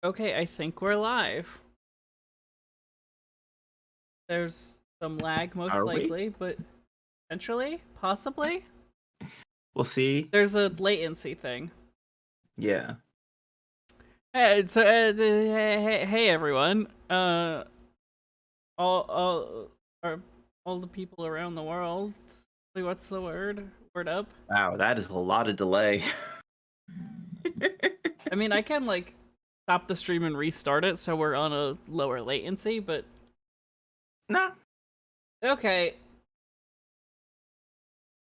Okay, I think we're live. There's some lag, most Are we? likely, but potentially, possibly. We'll see. There's a latency thing. Yeah. Hey, so hey everyone. All the people around the world. Wait, what's the word? Word up. Wow, that is a lot of delay. I mean, I can like stop the stream and restart it, so we're on a lower latency. But Nah. okay.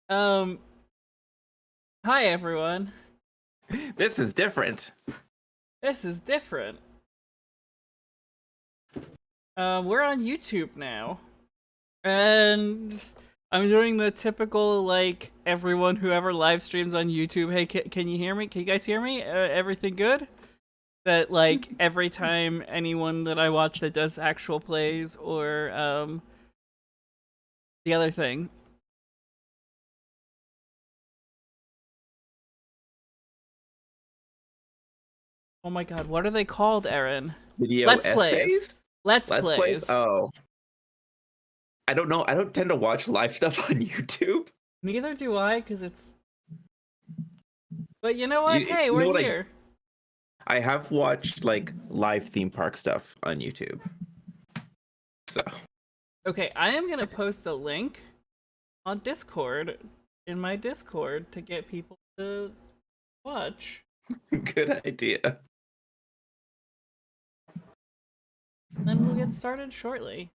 Hi everyone. This is different. This is different. We're on YouTube now. And I'm doing the typical, like, everyone who ever live streams on YouTube, hey, can you hear me? Can you guys hear me? Everything good? That, like, every time anyone that I watch that does actual plays or, the other thing. Oh my god, what are they called, Erin? Video Let's essays? plays. Let's plays? plays. Oh. I don't know. I don't tend to watch live stuff on YouTube. Neither do I, because it's... But you know what? Hey, we're here. I have watched, like, live theme park stuff on YouTube. So. Okay, I am gonna post a link on Discord, in my Discord, to get people to watch. Good idea. Then we'll get started shortly.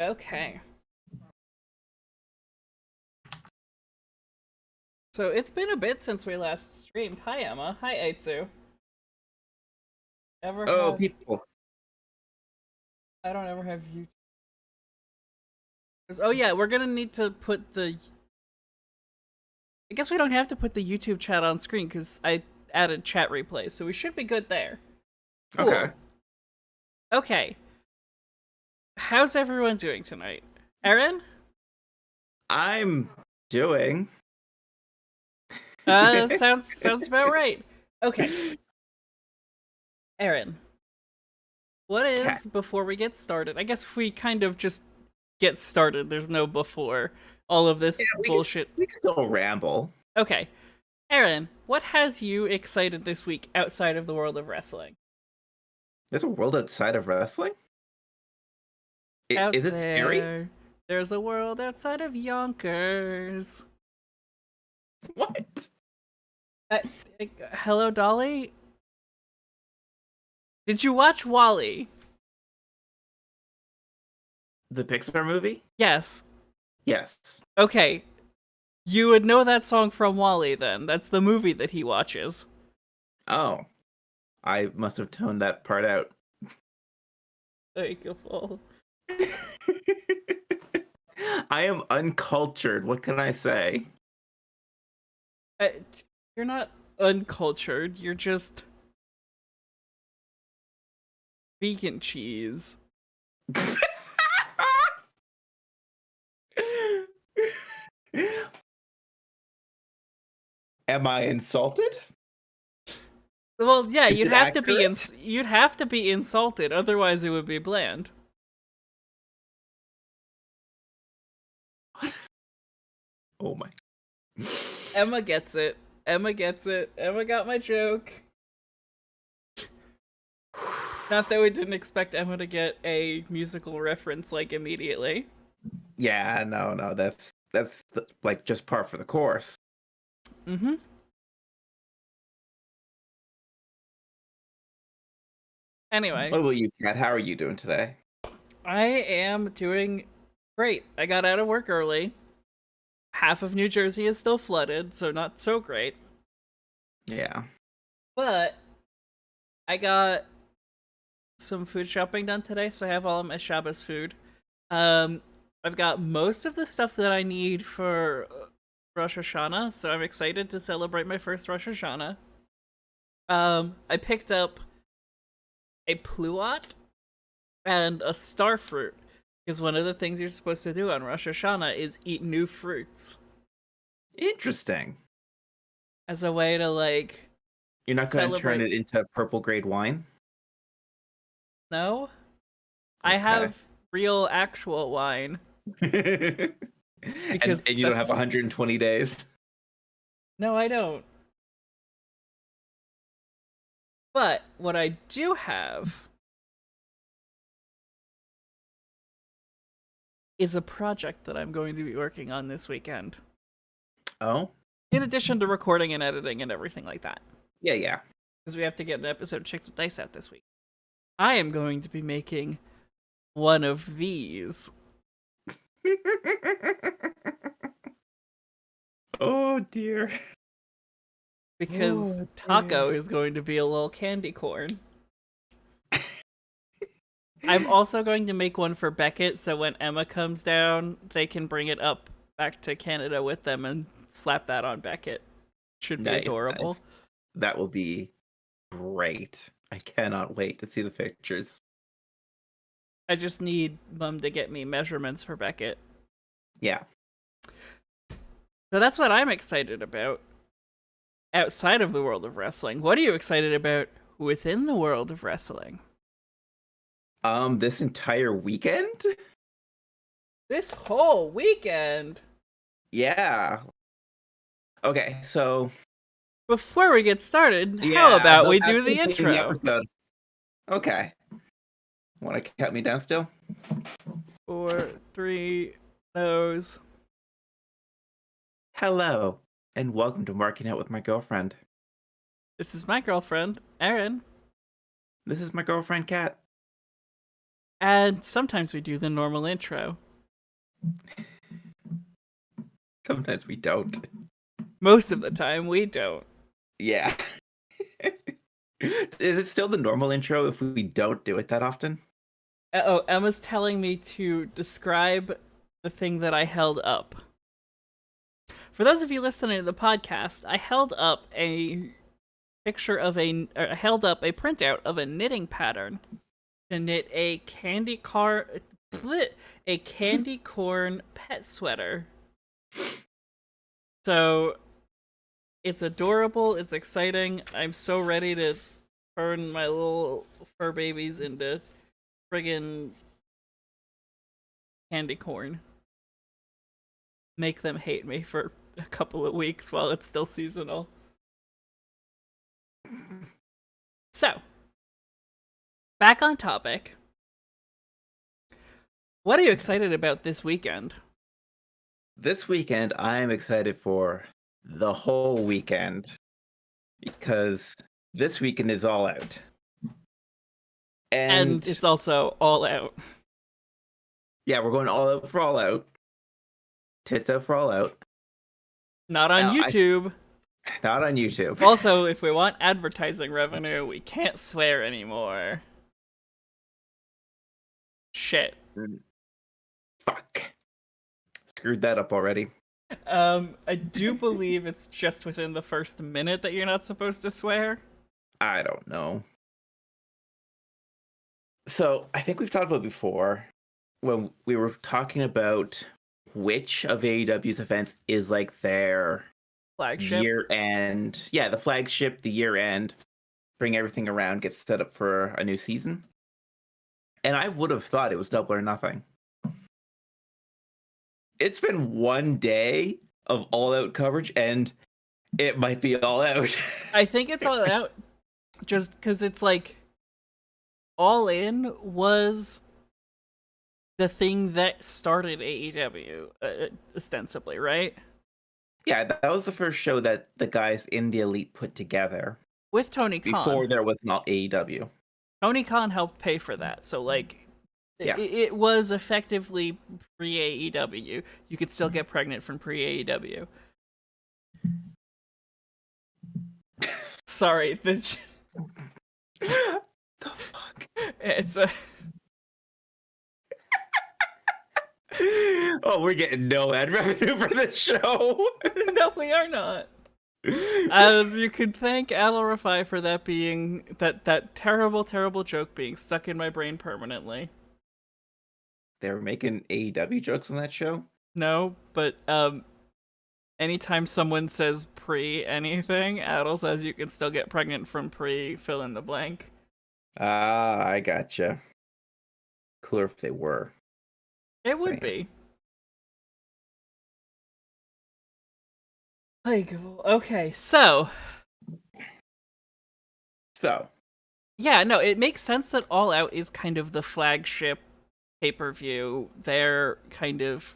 Okay. So it's been a bit since we last streamed. Hi Emma. Hi Aitsu. People. I don't ever have YouTube. Oh yeah, we're gonna need to put the... I guess we don't have to put the YouTube chat on screen because I added chat replay, so we should be good there. Cool. Okay. Okay. How's everyone doing tonight? Erin? I'm doing. Sounds about right. Okay. Erin, what is, Kat. before we get started? I guess we kind of just get started. There's no before all of this bullshit. We still ramble. Okay. Erin, what has you excited this week outside of the world of wrestling? There's a world outside of wrestling? Is it scary? There's a world outside of Yonkers. What? Hello, Dolly? Did you watch WALL-E? The Pixar movie? Yes. Yes. Okay. You would know that song from WALL-E then. That's the movie that he watches. Oh. I must have toned that part out. Beautiful. I am uncultured. What can I say? You're not uncultured. You're just vegan cheese. Am I insulted? Well, yeah, you'd have to be insulted, otherwise it would be bland. What? Oh my. Emma gets it. Emma gets it. Emma got my joke. Not that we didn't expect Emma to get a musical reference, like, immediately. Yeah, no, that's like just par for the course. Mm-hmm. Anyway. What about you, Kat? How are you doing today? I am doing great. I got out of work early. Half of New Jersey is still flooded, so not so great. Yeah. But I got some food shopping done today, so I have all of my Shabbos food. I've got most of the stuff that I need for Rosh Hashanah, so I'm excited to celebrate my first Rosh Hashanah. I picked up a pluot and a starfruit, because one of the things you're supposed to do on Rosh Hashanah is eat new fruits. Interesting. As a way to, like, You're not going to turn celebrate. it into purple grade wine? No? I have real, actual wine. and Because you don't have 120 days? No, I don't. But what I do have is a project that I'm going to be working on this weekend. Oh? In addition to recording and editing and everything like that. Yeah. Because we have to get an episode of Chicks with Dice out this week. I am going to be making one of these. Oh dear. Because Taco is going to be a little candy corn. I'm also going to make one for Beckett, so when Emma comes down, they can bring it up back to Canada with them and slap that on Beckett. Should be adorable. Nice. That will be great. I cannot wait to see the pictures. I just need Mum to get me measurements for Beckett. Yeah. So that's what I'm excited about outside of the world of wrestling. What are you excited about within the world of wrestling? This entire weekend? This whole weekend? Yeah. Okay, so before we get started, how about we do the intro? Okay. Want to count me down still? 4, 3, nose. Hello, and welcome to Marking Out with My Girlfriend. This is my girlfriend, Erin. This is my girlfriend, Kat. And sometimes we do the normal intro. Sometimes we don't. Most of the time, we don't. Yeah. Is it still the normal intro if we don't do it that often? Oh, Emma's telling me to describe the thing that I held up. For those of you listening to the podcast, I held up a printout of a knitting pattern to knit a candy corn pet sweater. So it's adorable, it's exciting. I'm so ready to turn my little fur babies into friggin' candy corn. Make them hate me for a couple of weeks while it's still seasonal. So, back on topic. What are you excited about this weekend? This weekend, I'm excited for the whole weekend because this weekend is All Out. And it's also All Out. Yeah, we're going all out for All Out. Tits out for All Out. Not on YouTube. Not on YouTube. Also, if we want advertising revenue, we can't swear anymore. Shit. Fuck. Screwed that up already. I do believe it's just within the first minute that you're not supposed to swear. I don't know. So, I think we've talked about before when we were talking about which of AEW's events is like their flagship year end. Yeah, the flagship, the year end, bring everything around, get set up for a new season. And I would have thought it was Double or Nothing. It's been one day of All Out coverage, and it might be All Out. I think it's All Out just because it's like All In was the thing that started AEW, ostensibly, right? Yeah, that was the first show that the guys in the Elite put together. With Tony Khan. Before there was not AEW. Tony Khan helped pay for that, so like, yeah. it was effectively pre-AEW. You could still get pregnant from pre-AEW. Sorry, the fuck? It's a... Oh, we're getting no ad revenue for this show. No, we are not. You could thank Al Rafai for that being that terrible, terrible joke being stuck in my brain permanently. They were making AEW jokes on that show. No, but anytime someone says pre anything, Adel says you can still get pregnant from pre fill in the blank. Ah, I gotcha. Cooler if they were. It would be. Like, okay, so yeah, no, it makes sense that All Out is kind of the flagship pay-per-view. They're kind of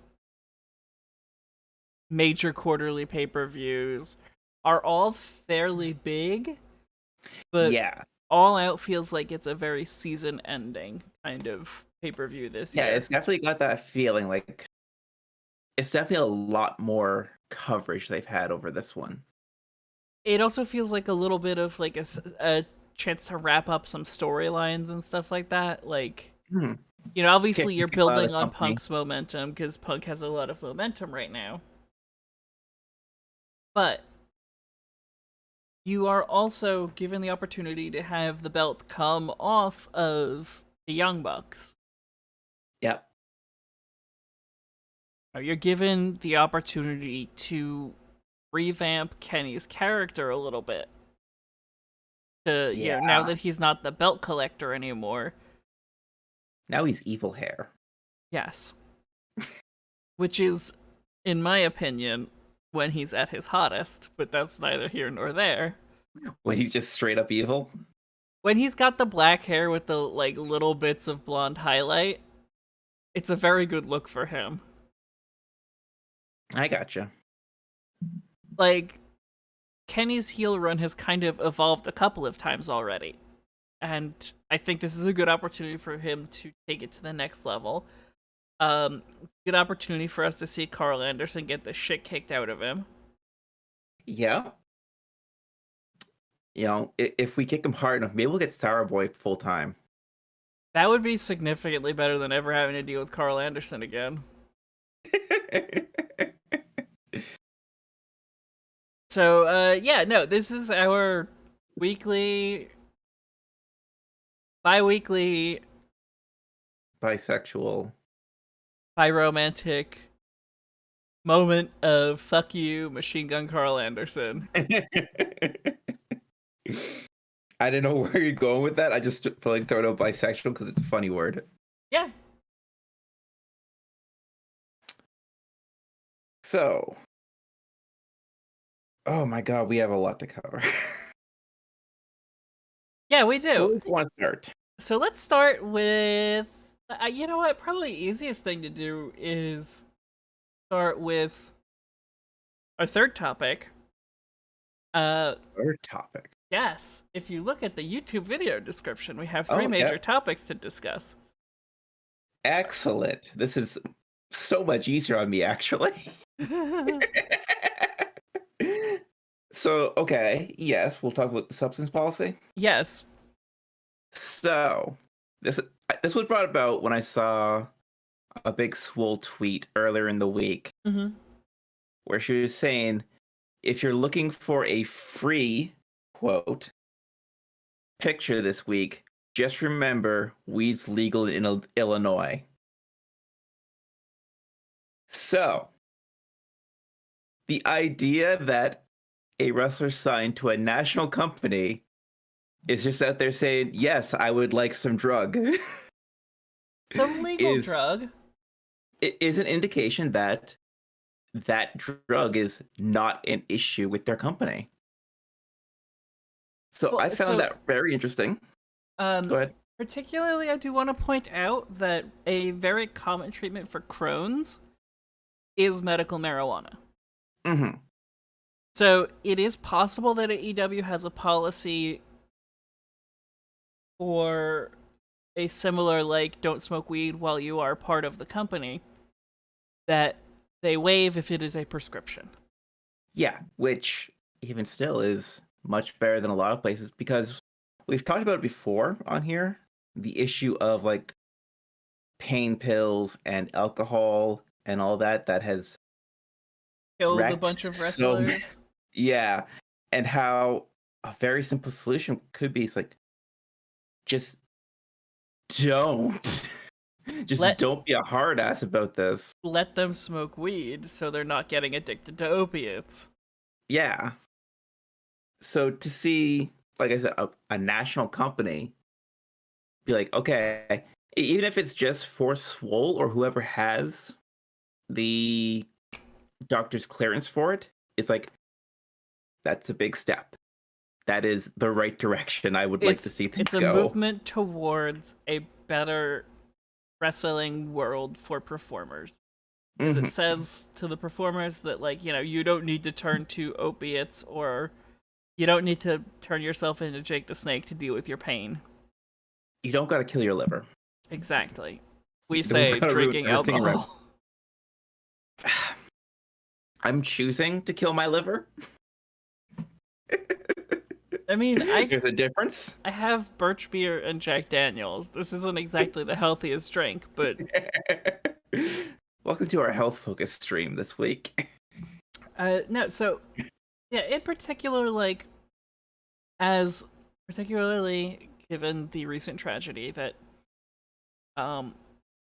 major quarterly pay-per-views are all fairly big, but yeah, All Out feels like it's a very season-ending kind of pay-per-view this year. Yeah, it's definitely got that feeling. Like, it's definitely a lot more coverage they've had over this one. It also feels like a little bit of like a chance to wrap up some storylines and stuff like that. Like, you know, obviously you're building on Punk's momentum because Punk has a lot of momentum right now. But you are also given the opportunity to have the belt come off of the Young Bucks. Yep. You're given the opportunity to revamp Kenny's character a little bit. To, you know, now that he's not the belt collector anymore. Now he's evil hair. Yes. Which is, in my opinion, when he's at his hottest, but that's neither here nor there. When he's just straight up evil? When he's got the black hair with the, like, little bits of blonde highlight, it's a very good look for him. I gotcha. Like, Kenny's heel run has kind of evolved a couple of times already. And I think this is a good opportunity for him to take it to the next level. Good opportunity for us to see Carl Anderson get the shit kicked out of him. Yeah. You know, if we kick him hard enough, maybe we'll get Sour Boy full time. That would be significantly better than ever having to deal with Carl Anderson again. So, yeah, no, this is our bi-weekly, bisexual, bi-romantic moment of fuck you, Machine Gun Carl Anderson. I didn't know where you're going with that. I just feel like throwing out bisexual because it's a funny word. Yeah. So, oh my god, we have a lot to cover. Yeah, we do. So where do you want to start? So let's start with, you know what, probably the easiest thing to do is start with our third topic. Third topic? Yes. If you look at the YouTube video description, we have three major topics to discuss. Excellent. This is so much easier on me, actually. So, okay, yes, we'll talk about the substance policy. Yes. So, this was brought about when I saw a big swole tweet earlier in the week where she was saying, if you're looking for a free, quote, picture this week, just remember weed's legal in Illinois. So, the idea that a wrestler signed to a national company is just out there saying, yes, I would like some drug. Some legal drug. It is an indication that that drug is not an issue with their company. So well, I found that very interesting. Go ahead. Particularly, I do want to point out that a very common treatment for Crohn's is medical marijuana. So it is possible that AEW has a policy for a similar, like, don't smoke weed while you are part of the company that they waive if it is a prescription. Yeah, which even still is much better than a lot of places, because we've talked about it before on here, the issue of, like, pain pills and alcohol and all that has Killed a wrecked bunch of so wrestlers. yeah, and how a very simple solution could be, it's like, just don't. Just don't be a hard ass about this. Let them smoke weed so they're not getting addicted to opiates. Yeah. So to see, like I said, a national company be like, okay, even if it's just for Swole or whoever has the doctor's clearance for it, it's like, that's a big step. That is the right direction I would like to see things go. It's a movement towards a better wrestling world for performers. Because it says to the performers that, like, you know, you don't need to turn to opiates, or you don't need to turn yourself into Jake the Snake to deal with your pain. You don't gotta kill your liver. Exactly. We say drinking alcohol. I'm choosing to kill my liver. I mean, there's a difference. I have birch beer and Jack Daniels. This isn't exactly the healthiest drink, but welcome to our health focused stream this week. No, so yeah, in particular, like, as particularly given the recent tragedy that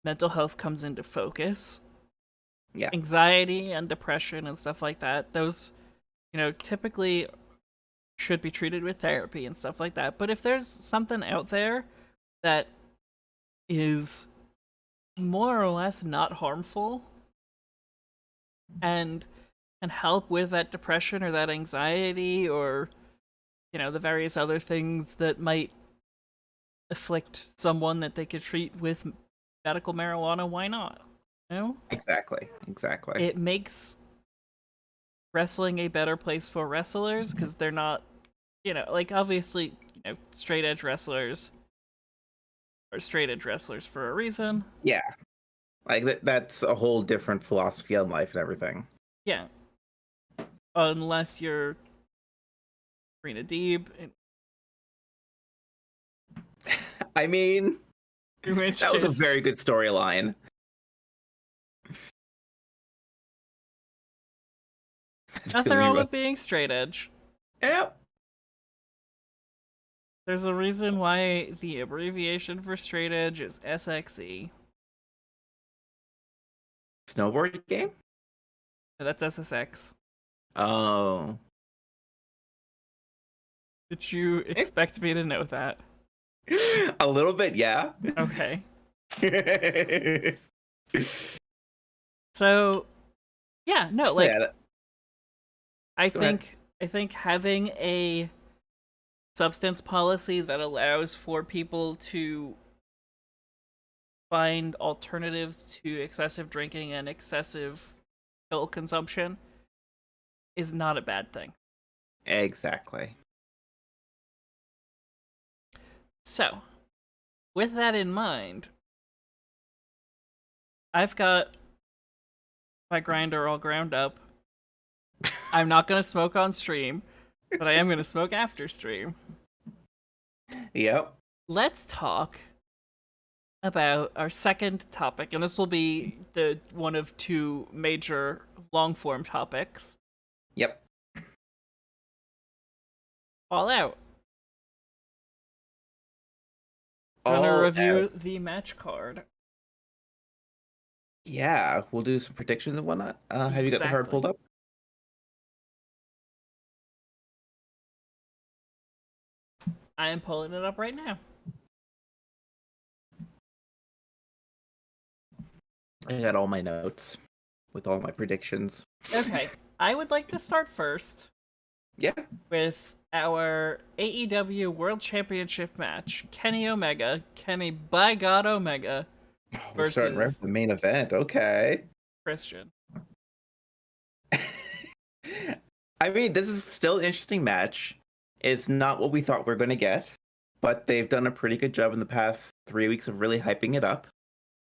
mental health comes into focus. Yeah. Anxiety and depression and stuff like that, those, you know, typically should be treated with therapy and stuff like that. But if there's something out there that is more or less not harmful and can help with that depression or that anxiety, or, you know, the various other things that might afflict someone that they could treat with medical marijuana, why not? You know? Exactly. It makes wrestling a better place for wrestlers, because they're not, you know, like, obviously, you know, straight edge wrestlers are straight edge wrestlers for a reason. Yeah. Like, that's a whole different philosophy on life and everything. Yeah. Unless you're Rena Deeb. I mean, that was a very good storyline. Nothing wrong with being straight edge. Yep. There's a reason why the abbreviation for straight edge is SXE. Snowboard game? No, that's SSX. Oh. Did you expect me to know that? A little bit, yeah. Okay. So, yeah, no, like, yeah, I think having a substance policy that allows for people to find alternatives to excessive drinking and excessive pill consumption is not a bad thing. Exactly. So, with that in mind, I've got my grinder all ground up. I'm not going to smoke on stream, but I am going to smoke after stream. Yep. Let's talk about our second topic, and this will be the one of two major long-form topics. Yep. All Out. I'm going to review the match card. Yeah, we'll do some predictions and whatnot. Have you got the card pulled up? I am pulling it up right now. I got all my notes with all my predictions. Okay, I would like to start first. Yeah. With our AEW World Championship match, Kenny by God Omega, We're starting right from the main event. Okay. Christian. I mean, this is still an interesting match. It's not what we thought we were going to get, but they've done a pretty good job in the past 3 weeks of really hyping it up.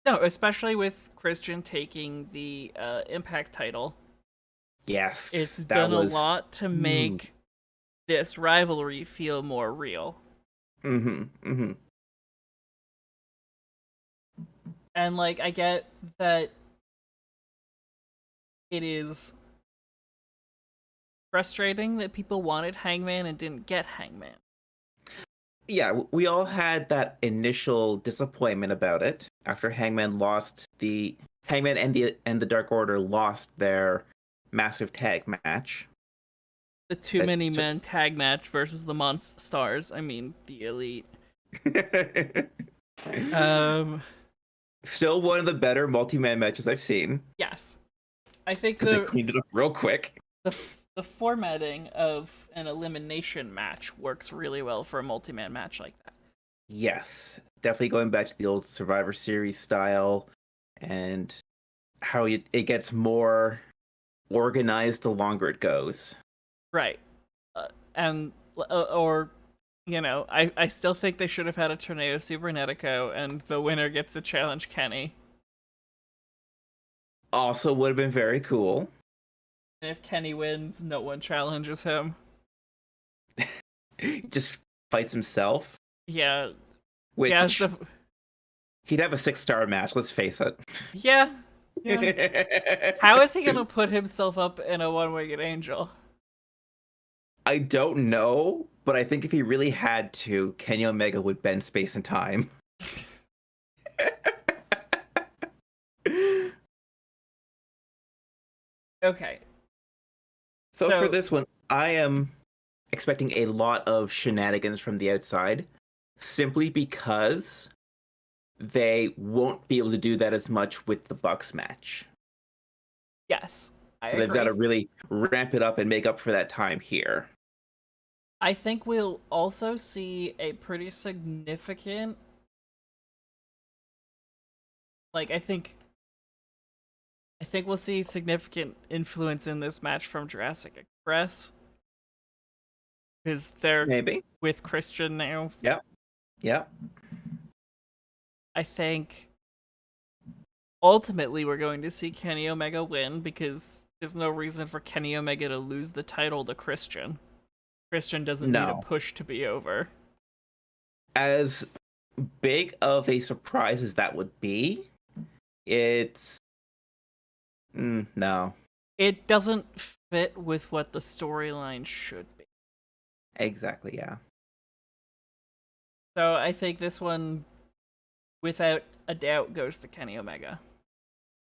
No, especially with Christian taking the Impact title. Yes. It's done a lot to make this rivalry feel more real. And like, I get that it is frustrating that people wanted Hangman and didn't get Hangman. Yeah, we all had that initial disappointment about it after Hangman and the Dark Order lost their massive tag match. The Too Many Men tag match versus the Monstars. I mean, the Elite. Still one of the better multi-man matches I've seen. Yes. I think they cleaned it up real quick. The formatting of an elimination match works really well for a multi-man match like that. Yes. Definitely going back to the old Survivor Series style and how it gets more organized the longer it goes. Right. I still think they should have had a Tornado Cibernetico and the winner gets to challenge Kenny. Also would have been very cool. And if Kenny wins, no one challenges him. Just fights himself. Yeah. Which he'd have a 6-star match, let's face it. Yeah. How is he gonna put himself up in a one-winged angel? I don't know, but I think if he really had to, Kenny Omega would bend space and time. Okay. So for this one, I am expecting a lot of shenanigans from the outside, simply because they won't be able to do that as much with the Bucks match. Yes, so they've got to really ramp it up and make up for that time here. I think we'll also see a pretty significant, I think we'll see significant influence in this match from Jurassic Express. Because they're maybe with Christian now. Yep. I think ultimately we're going to see Kenny Omega win because there's no reason for Kenny Omega to lose the title to Christian. Christian doesn't need a push to be over. As big of a surprise as that would be, it's no. It doesn't fit with what the storyline should be. Exactly, yeah. So I think this one, without a doubt, goes to Kenny Omega.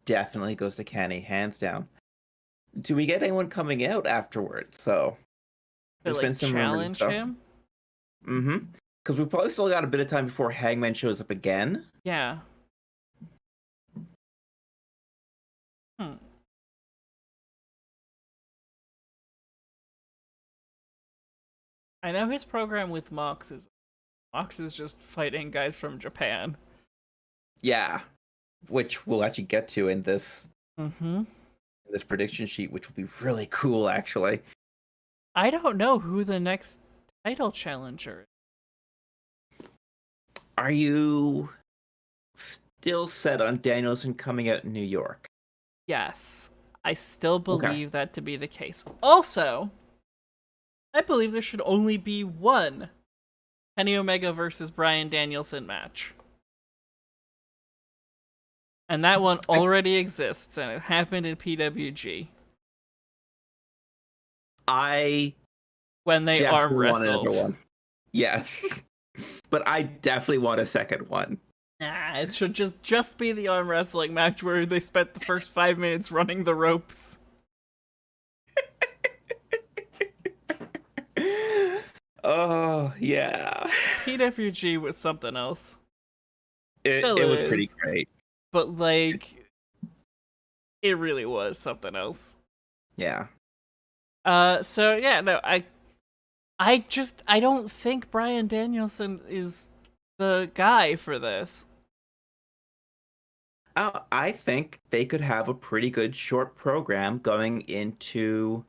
Definitely goes to Kenny, hands down. Do we get anyone coming out afterwards? So there's been some challenge him. Because we probably still got a bit of time before Hangman shows up again. Yeah. I know his program with Mox is just fighting guys from Japan. Yeah, which we'll actually get to in this this prediction sheet, which will be really cool, actually. I don't know who the next title challenger is. Are you still set on Danielson coming out in New York? Yes, I still believe that to be the case. Also, I believe there should only be one Kenny Omega versus Bryan Danielson match. And that one already exists, and it happened in PWG. When they arm wrestled. Yes. But I definitely want a second one. Nah, it should just be the arm wrestling match where they spent the first 5 minutes running the ropes. Oh, yeah. PWG was something else. It was pretty great. But, it really was something else. Yeah. So, yeah, no, I don't think Bryan Danielson is the guy for this. I think they could have a pretty good short program going into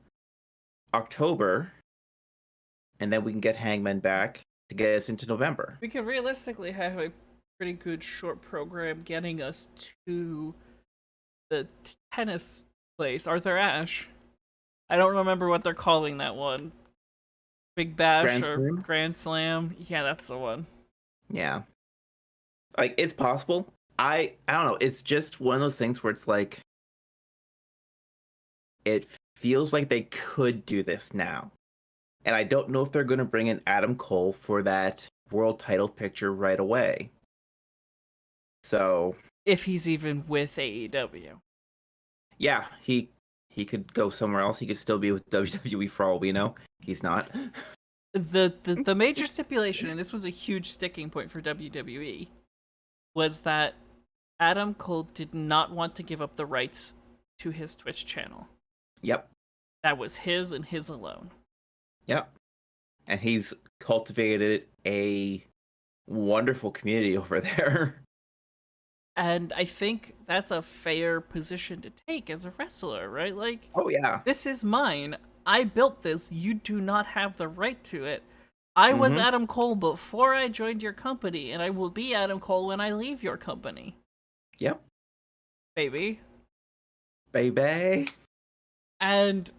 October, and then we can get Hangman back to get us into November. We could realistically have a pretty good short program getting us to the tennis place, Arthur Ashe. I don't remember what they're calling that one. Big Bash Grand Slam? Yeah, that's the one. Yeah. It's possible. I don't know. It's just one of those things where it's like, it feels like they could do this now. And I don't know if they're going to bring in Adam Cole for that world title picture right away. So if he's even with AEW. Yeah, he could go somewhere else. He could still be with WWE for all we know. He's not. The major stipulation, and this was a huge sticking point for WWE, was that Adam Cole did not want to give up the rights to his Twitch channel. Yep. That was his and his alone. Yep. And he's cultivated a wonderful community over there. And I think that's a fair position to take as a wrestler, right? Like, oh yeah, this is mine. I built this. You do not have the right to it. I was Adam Cole before I joined your company, and I will be Adam Cole when I leave your company. Yep. Baby. And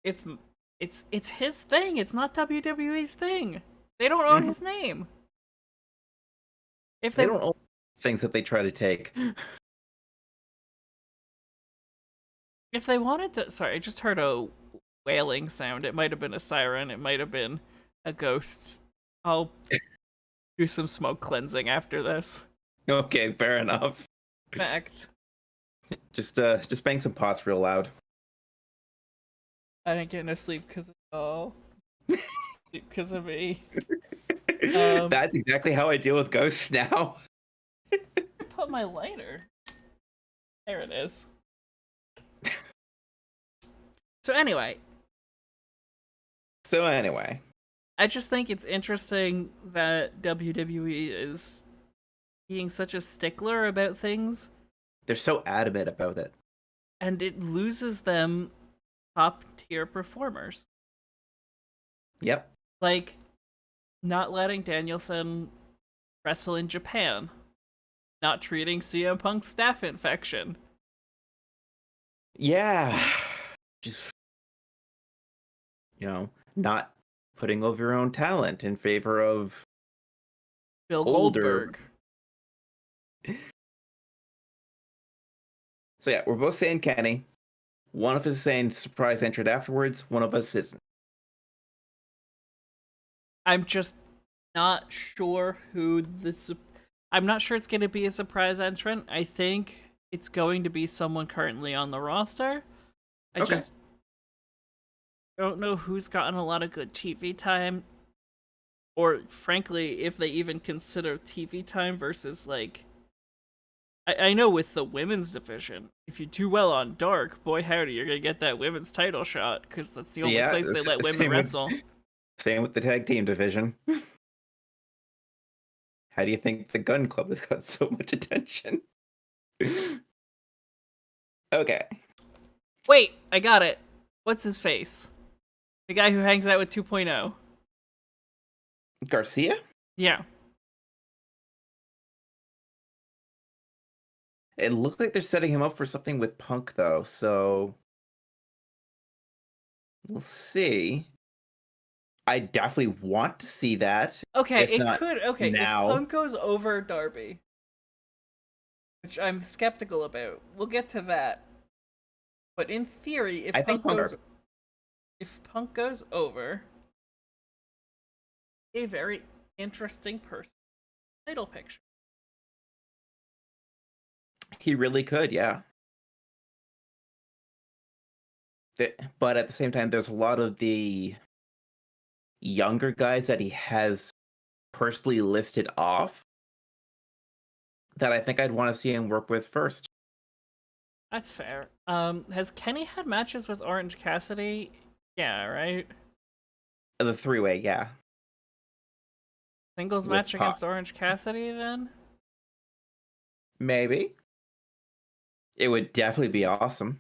it's his thing. It's not WWE's thing. They don't own his name. If they don't own things that they try to take. If they wanted to... Sorry, I just heard a wailing sound. It might have been a siren. It might have been a ghost. I'll do some smoke cleansing after this. Okay, fair enough. Fact. Just bang some pots real loud. I didn't get no sleep because of me. That's exactly how I deal with ghosts now. Put my lighter. There it is. So anyway, I just think it's interesting that WWE is being such a stickler about things. They're so adamant about it. And it loses them top tier performers. Yep. Like, not letting Danielson wrestle in Japan. Not treating CM Punk's staph infection. Yeah. Just, not putting over your own talent in favor of Bill older. Goldberg. So yeah, we're both saying Kenny. One of us is saying surprise entrant afterwards. One of us isn't. I'm just not sure who I'm not sure it's going to be a surprise entrant. I think it's going to be someone currently on the roster. I just don't know who's gotten a lot of good TV time. Or, frankly, if they even consider TV time versus, like... I know with the women's division, if you do well on Dark, boy howdy, you're going to get that women's title shot, because that's the only place they let women wrestle. Same with the tag team division. How do you think the Gun Club has got so much attention? Okay. Wait, I got it. What's his face? The guy who hangs out with 2.0. Garcia? Yeah. It looked like they're setting him up for something with Punk, though, so we'll see. I definitely want to see that. Okay, it could. Okay, now. If Punk goes over Darby, which I'm skeptical about, we'll get to that. But in theory, if Punk goes over, a very interesting person title picture. He really could, yeah. But at the same time, there's a lot of the younger guys that he has personally listed off that I think I'd want to see him work with first. That's fair. Has Kenny had matches with Orange Cassidy? Yeah, right? The three-way, yeah. Singles match against Orange Cassidy, then? Maybe. It would definitely be awesome.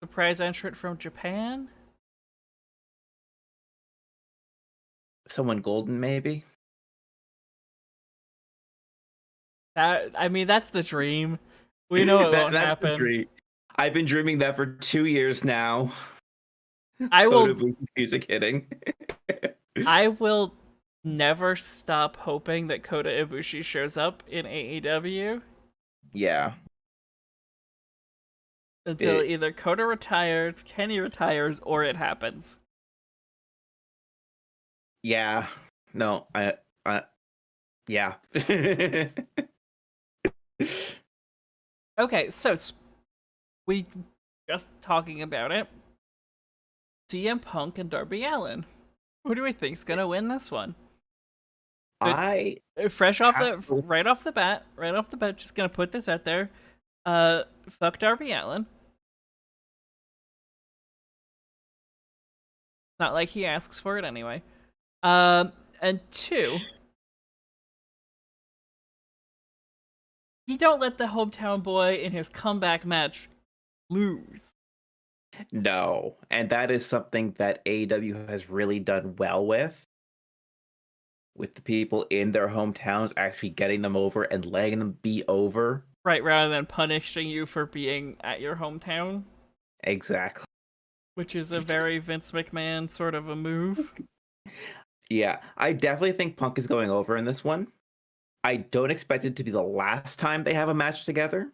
Surprise entrant from Japan? Someone golden, maybe? That's the dream. We know it won't happen. The dream. I've been dreaming that for 2 years now. I will music hitting. I will never stop hoping that Kota Ibushi shows up in AEW. Yeah. Until either Kota retires, Kenny retires, or it happens. Yeah. No, yeah. Okay, so we just talking about it. CM Punk and Darby Allin. Who do we think's gonna win this one? I right off the bat, just gonna put this out there. Fuck Darby Allin. Not like he asks for it anyway. And two, you don't let the hometown boy in his comeback match lose. No, and that is something that AEW has really done well with the people in their hometowns actually getting them over and letting them be over. Right, rather than punishing you for being at your hometown. Exactly. Which is a very Vince McMahon sort of a move. Yeah, I definitely think Punk is going over in this one. I don't expect it to be the last time they have a match together.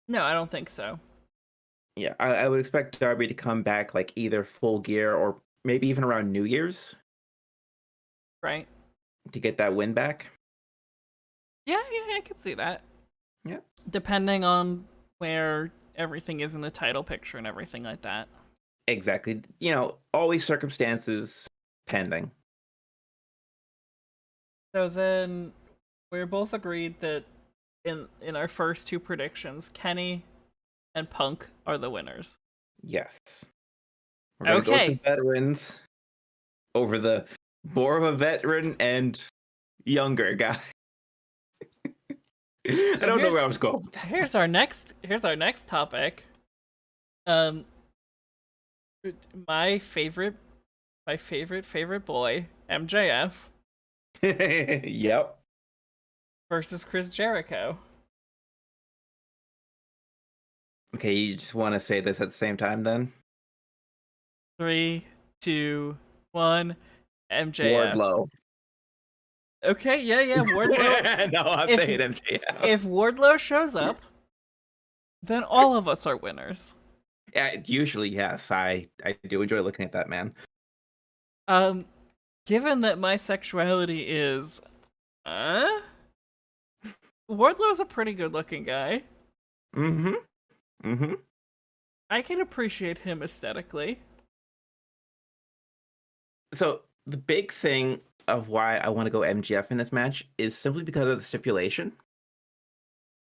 No, I don't think so. Yeah, I would expect Darby to come back like either Full Gear or maybe even around New Year's. Right. To get that win back. Yeah, I can see that. Yeah. Depending on where everything is in the title picture and everything like that. Exactly. You know, always circumstances pending. So then we're both agreed that in our first two predictions, Kenny and Punk are the winners. Yes. We're gonna go with the veterans over the more of a veteran and younger guy. I don't know where I was going with that. Here's our next topic. My favorite boy, MJF. Yep. Versus Chris Jericho. Okay, you just want to say this at the same time then? 3, 2, 1. MJF. Wardlow. Okay, yeah, Wardlow. No, I'm saying MJF. If Wardlow shows up, then all of us are winners. Yeah, usually, yes. I do enjoy looking at that man. Given that my sexuality is, Wardlow's a pretty good-looking guy. I can appreciate him aesthetically. So the big thing of why I want to go MGF in this match is simply because of the stipulation.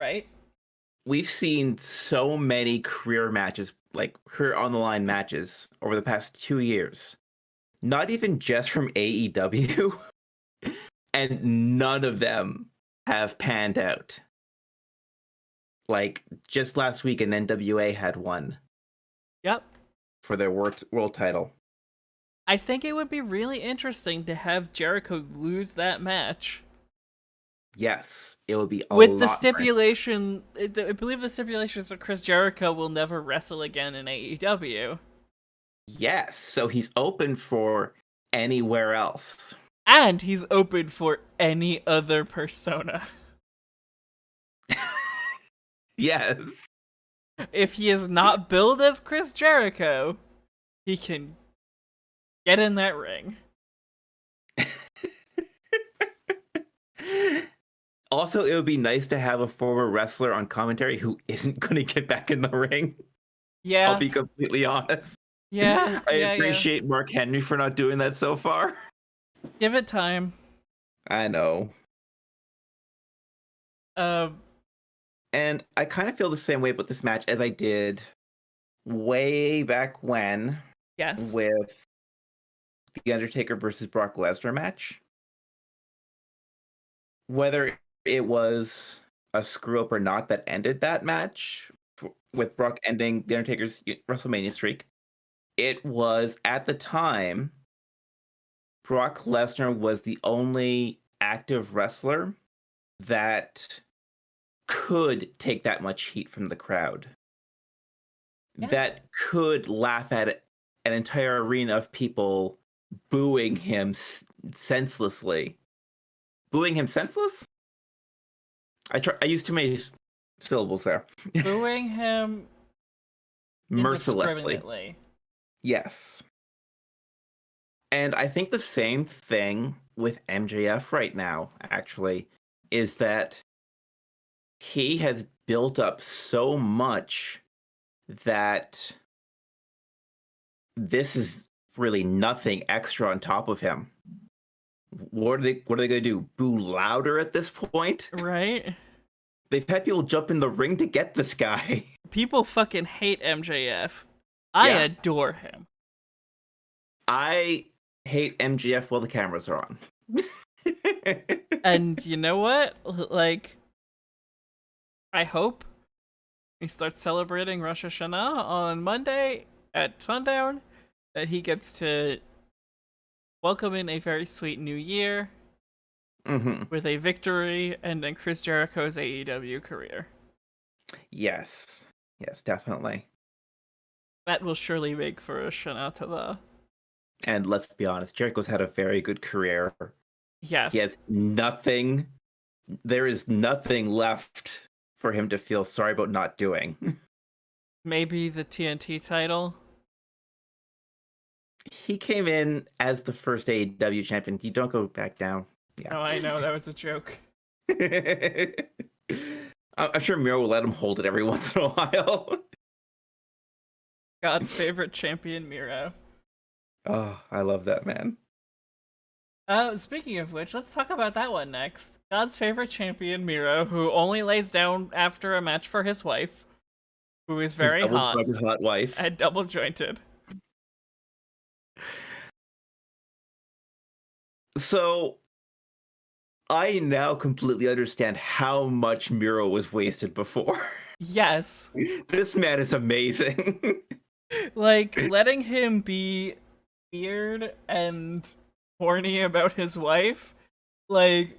Right. We've seen so many career matches, like career on the line matches over the past 2 years. Not even just from AEW. And none of them have panned out. Like just last week an NWA had one. Yep. For their world title. I think it would be really interesting to have Jericho lose that match. Yes, it would be with the stipulation. I believe the stipulation is that Chris Jericho will never wrestle again in AEW. Yes, so he's open for anywhere else. And he's open for any other persona. Yes. If he is not billed as Chris Jericho, he can get in that ring. Also, it would be nice to have a former wrestler on commentary who isn't going to get back in the ring. Yeah. I'll be completely honest. Yeah. I appreciate Mark Henry for not doing that so far. Give it time. I know. And I kind of feel the same way about this match as I did way back when. Yes. With the Undertaker versus Brock Lesnar match. Whether it was a screw up or not that ended that match, with Brock ending the Undertaker's WrestleMania streak, it was at the time Brock Lesnar was the only active wrestler that could take that much heat from the crowd. Yeah. That could laugh at an entire arena of people booing him senselessly. Booing him senseless? I used too many syllables there. Booing him Mercilessly. indiscriminately. Yes. And I think the same thing with MJF right now, actually, is that he has built up so much that this is really nothing extra on top of him. What are they going to do? Boo louder at this point? Right? They've had people jump in the ring to get this guy. People fucking hate MJF. I adore him. I hate MJF while the cameras are on. And you know what? Like, I hope he starts celebrating Rosh Hashanah on Monday at sundown, that he gets to welcome in a very sweet new year with a victory and then Chris Jericho's AEW career. Yes. Yes, definitely. That will surely make for a Shana Tova. And let's be honest, Jericho's had a very good career. Yes. He has nothing. There is nothing left for him to feel sorry about not doing. Maybe the TNT title. He came in as the first AEW champion. You don't go back down. Yeah. Oh, I know. That was a joke. I'm sure Miro will let him hold it every once in a while. God's favorite champion, Miro. Oh, I love that man. Speaking of which, let's talk about that one next. God's favorite champion, Miro, who only lays down after a match for his wife, who is very hot. Hot wife. And double jointed. So, I now completely understand how much Miro was wasted before. Yes. This man is amazing. Like, letting him be weird and horny about his wife, like,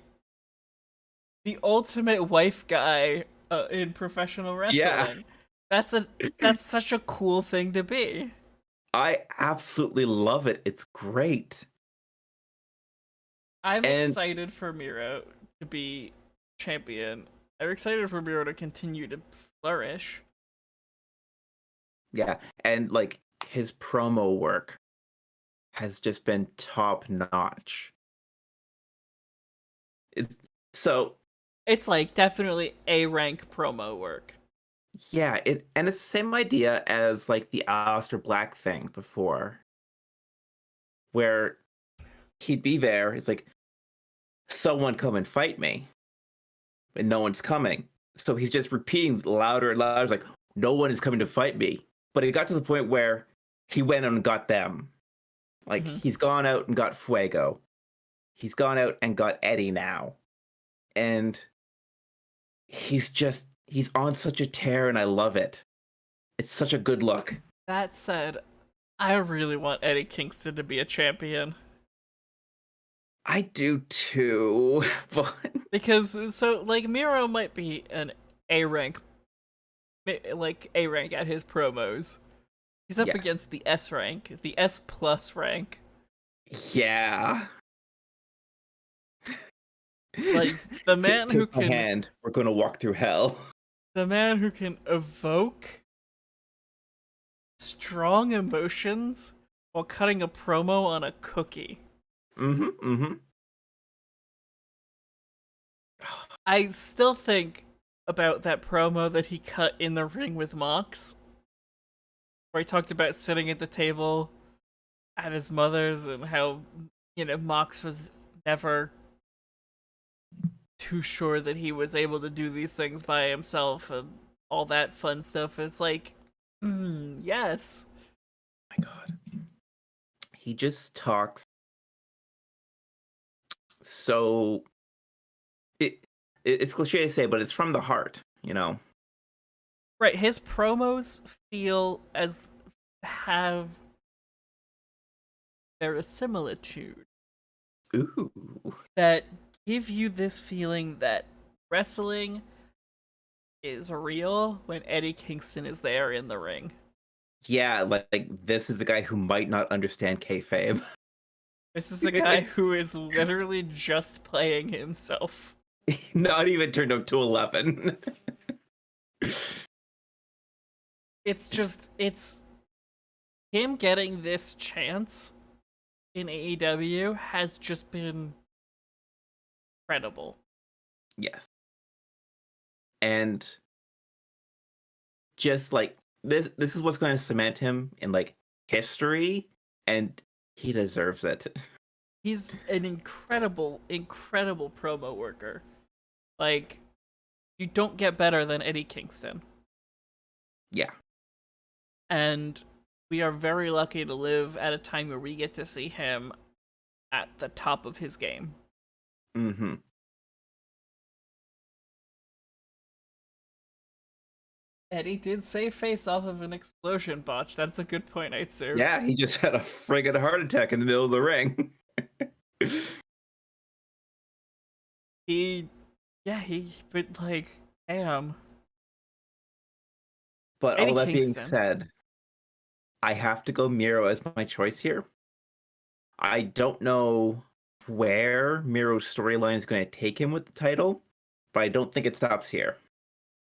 the ultimate wife guy in professional wrestling. Yeah. That's such a cool thing to be. I absolutely love it. It's great. I'm excited for Miro to be champion. I'm excited for Miro to continue to flourish. Yeah, and like his promo work has just been top notch. It's like definitely A-rank promo work. Yeah, it's the same idea as like the Aleister Black thing before, where he'd be there. It's like, someone come and fight me, and no one's coming. So he's just repeating louder and louder, like, no one is coming to fight me. But it got to the point where he went and got them. Like, he's gone out and got Fuego. He's gone out and got Eddie now. And he's on such a tear, and I love it. It's such a good look. That said, I really want Eddie Kingston to be a champion. I do too, but because like Miro might be an A-rank, like A-rank at his promos. He's up against the S rank, the S+ rank. Yeah. Like the man who can. Hand, we're gonna walk through hell. The man who can evoke strong emotions while cutting a promo on a cookie. I still think about that promo that he cut in the ring with Mox, where he talked about sitting at the table at his mother's and how, Mox was never too sure that he was able to do these things by himself and all that fun stuff. It's like, yes. Oh my God. He just talks so it's cliche to say, but it's from the heart, Right, his promos feel have verisimilitude. Ooh. That give you this feeling that wrestling is real when Eddie Kingston is there in the ring. Yeah, like this is a guy who might not understand kayfabe. This is a guy who is literally just playing himself. Not even turned up to 11. It's him getting this chance in AEW has just been incredible. Yes. And just like this is what's going to cement him in like history, and he deserves it. He's an incredible promo worker. Like, you don't get better than Eddie Kingston. Yeah. And we are very lucky to live at a time where we get to see him at the top of his game. Mm-hmm. Eddie did save face off of an explosion botch. That's a good point, Aitsu. Yeah, he just had a friggin' heart attack in the middle of the ring. But like, damn. But Eddie all that Kingston. being said, I have to go Miro as my choice here. I don't know where Miro's storyline is going to take him with the title, but I don't think it stops here.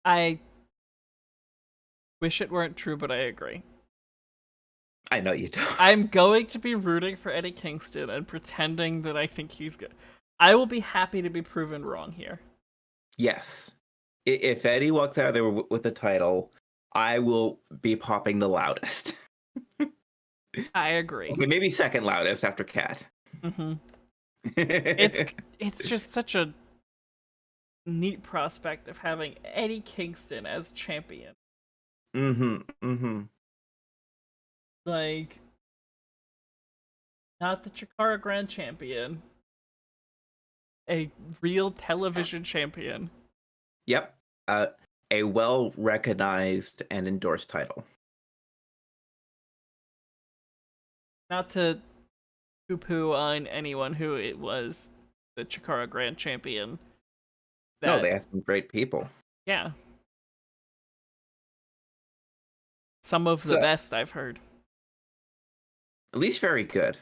I wish it weren't true, but I agree. I know you don't. I'm going to be rooting for Eddie Kingston and pretending that I think he's good. I will be happy to be proven wrong here. Yes. If Eddie walks out of there with the title, I will be popping the loudest. I agree. Okay, maybe second loudest after Kat. Mm-hmm. It's just such a neat prospect of having Eddie Kingston as champion. Mm-hmm. Mm-hmm. Like, not the Chikara Grand Champion. A real television champion. Yep. A well-recognized and endorsed title. Not to poo-poo on anyone who it was the Chikara Grand Champion. No, they had some great people. Yeah. Some of the best I've heard. At least very good.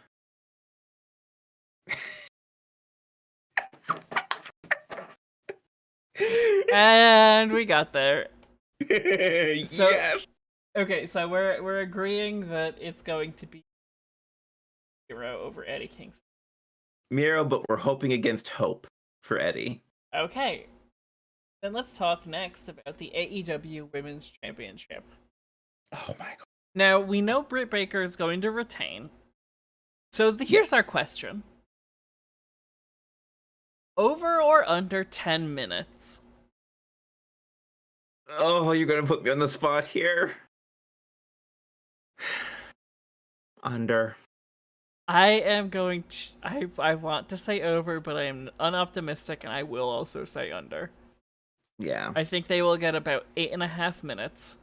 And we got there. Yes. Okay, so we're agreeing that it's going to be Miro over Eddie Kingston. Miro, but we're hoping against hope for Eddie. Okay. Then let's talk next about the AEW Women's Championship. Oh my god. Now, we know Britt Baker is going to retain. So here's our question. Over or under 10 minutes? Oh, you're gonna put me on the spot here. Under. I am going to... I want to say over, but I am unoptimistic, and I will also say under. Yeah. I think they will get about 8.5 minutes.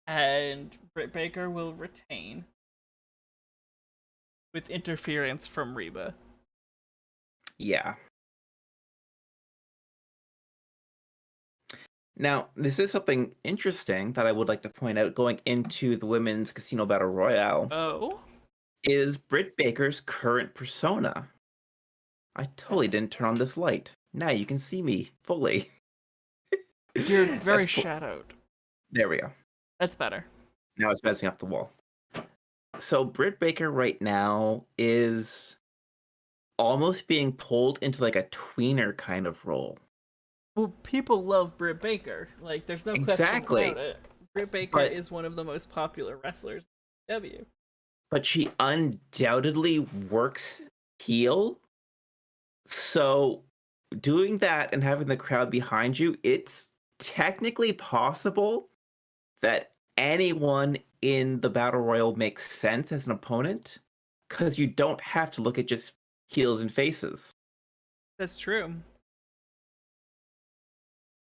And Britt Baker will retain. With interference from Reba. Yeah. Now, this is something interesting that I would like to point out going into the Women's Casino Battle Royale. Oh? Is Britt Baker's current persona. I totally didn't turn on this light. Now you can see me fully. You're very shadowed. There we go. That's better. Now it's bouncing off the wall. So Britt Baker right now is almost being pulled into like a tweener kind of role. Well, people love Britt Baker. Like, there's no question about it. Britt Baker is one of the most popular wrestlers in AEW. But she undoubtedly works heel. So doing that and having the crowd behind you, it's technically possible that anyone in the Battle Royal makes sense as an opponent, because you don't have to look at just heels and faces. That's true.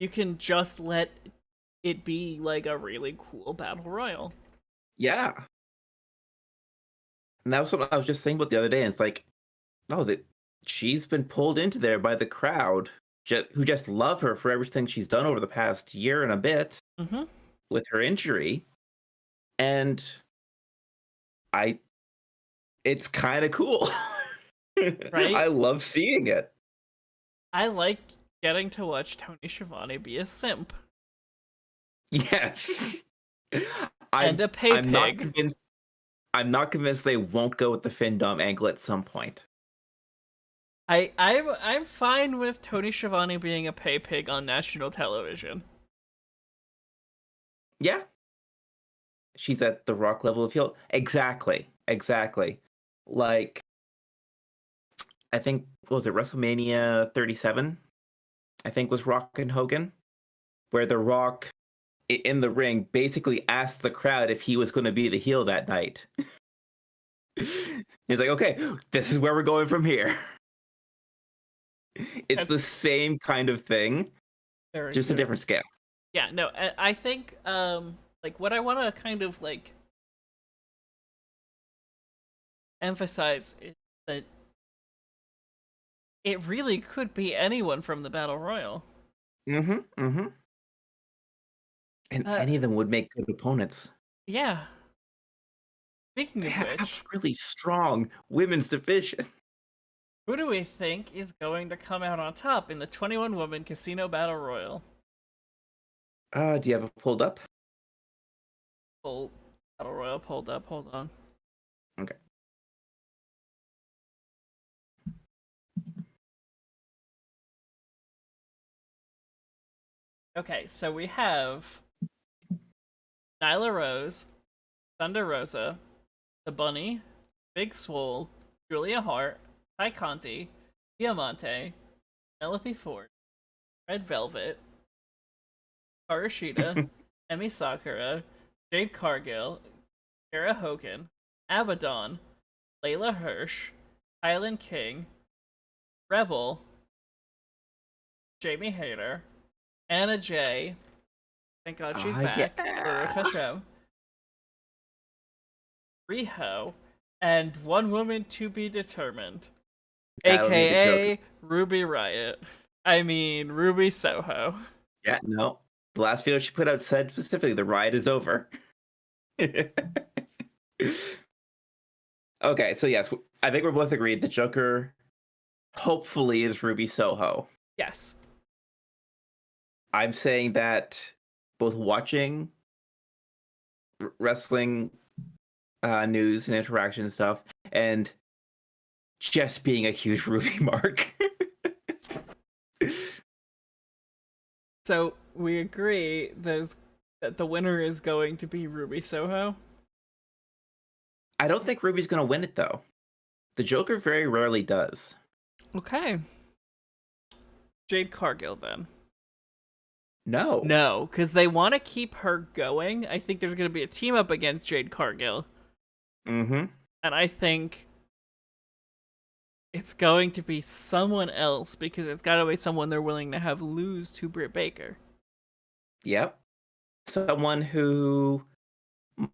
You can just let it be like a really cool Battle Royal. Yeah. And that was something I was just thinking about the other day, and it's like, no, that she's been pulled into there by the crowd who just love her for everything she's done over the past year and a bit with her injury. And I it's kind of cool. Right? I love seeing it. I like getting to watch Tony Schiavone be a simp. Yes. And a pay I'm not pig. convinced. I'm not convinced they won't go with the Findom angle at some point. I'm fine with Tony Schiavone being a pay pig on national television. Yeah. She's at the Rock level of heel. Exactly. Like, I think, what was it, WrestleMania 37? I think was Rock and Hogan, where the Rock in the ring basically asked the crowd if he was going to be the heel that night. He's like, okay, this is where we're going from here. It's the same kind of thing, just a different scale. Yeah, no, I think, like, what I want to kind of, like, emphasize is that it really could be anyone from the Battle Royal. And any of them would make good opponents. Yeah. Speaking of which, have a really strong women's division. Who do we think is going to come out on top in the 21-woman Casino Battle Royal? Do you have it pulled up? Battle Royal pulled up. Hold on. Okay. Okay, so we have Nyla Rose, Thunder Rosa, The Bunny, Big Swole, Julia Hart, Ty Conti, Diamante, Penelope Ford, Red Velvet, Karashida, Emi Sakura, Jade Cargill, Kara Hogan, Abaddon, Layla Hirsch, Kylan King, Rebel, Jamie Hayter, Anna Jay, thank God she's back, yeah. Erica Cho, Riho, and one woman to be determined, aka Ruby Riot. I mean, Ruby Soho. Yeah, no. The last video she put out said specifically the riot is over. Okay, so yes, I think we're both agreed the Joker hopefully is Ruby Soho. Yes. I'm saying that both watching wrestling news and interaction and stuff, and just being a huge Ruby mark. So we agree that the winner is going to be Ruby Soho? I don't think Ruby's going to win it, though. The Joker very rarely does. Okay. Jade Cargill, then. No. No, because they want to keep her going. I think there's going to be a team up against Jade Cargill. Mm-hmm. And I think it's going to be someone else, because it's got to be someone they're willing to have lose to Britt Baker. Yep. Someone who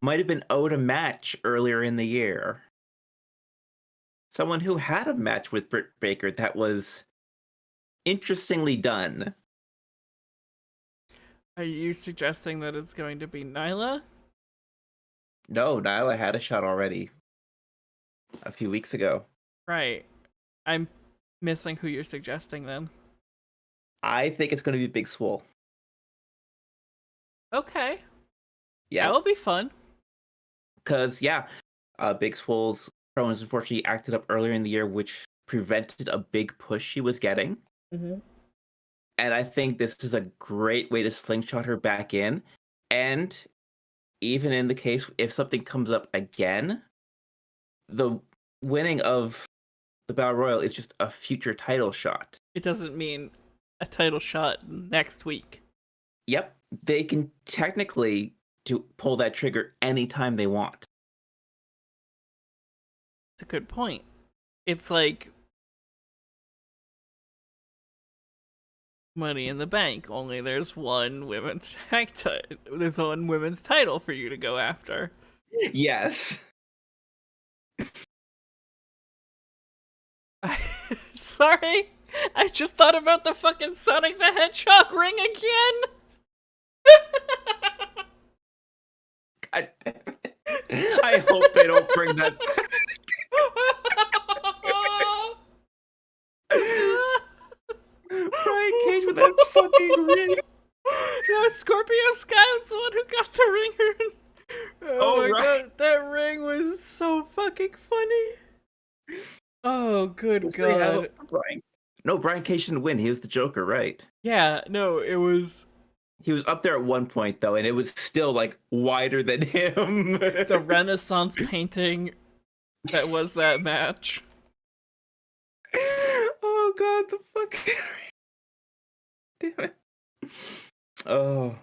might have been owed a match earlier in the year. Someone who had a match with Britt Baker that was interestingly done. Are you suggesting that it's going to be Nyla? No, Nyla had a shot already a few weeks ago. Right. I'm missing who you're suggesting then. I think it's going to be Big Swole. Okay. Yeah. That will be fun. Because, yeah, Big Swole's Crohn's unfortunately acted up earlier in the year, which prevented a big push she was getting. Mm-hmm. And I think this is a great way to slingshot her back in. And even in the case, if something comes up again, the winning of the Battle Royal is just a future title shot. It doesn't mean a title shot next week. Yep. They can technically pull that trigger anytime they want. It's a good point. It's like Money in the Bank, only there's one women's there's one women's title for you to go after. Yes. Sorry, I just thought about the fucking Sonic the Hedgehog ring again. God damn it. I hope they don't bring that back. fucking funny. Oh, good God. No, Brian Cage didn't win. He was the Joker, right? Yeah, no, it was He was up there at one point, though, and it was still, like, wider than him. the Renaissance painting that was that match. Oh, God, the fuck. Damn it. Oh.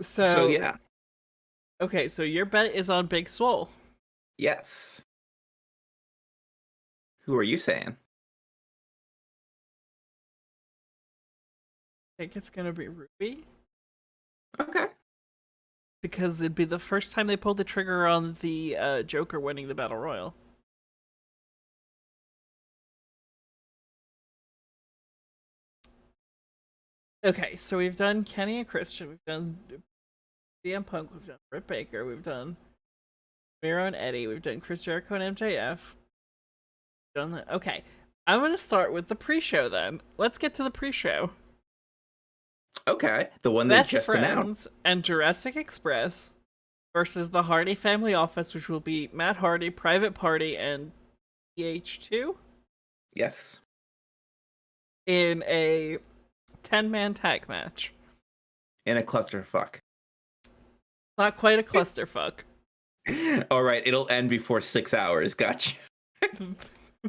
So, yeah. Okay, so your bet is on Big Swole. Yes. Who are you saying? I think it's gonna be Ruby. Okay. Because it'd be the first time they pulled the trigger on the Joker winning the Battle Royal. Okay, so we've done Kenny and Christian, we've done CM Punk, we've done Britt Baker, we've done Miro and Eddie, we've done Chris Jericho and MJF. Done that. Okay, I'm gonna start with the pre-show then. Let's get to the pre-show. Okay, the one they just announced. And Jurassic Express versus the Hardy Family Office, which will be Matt Hardy, Private Party, and PH2. Yes. In a 10-man tag match. In a clusterfuck. Not quite a clusterfuck. All right, it'll end before 6 hours. Gotcha.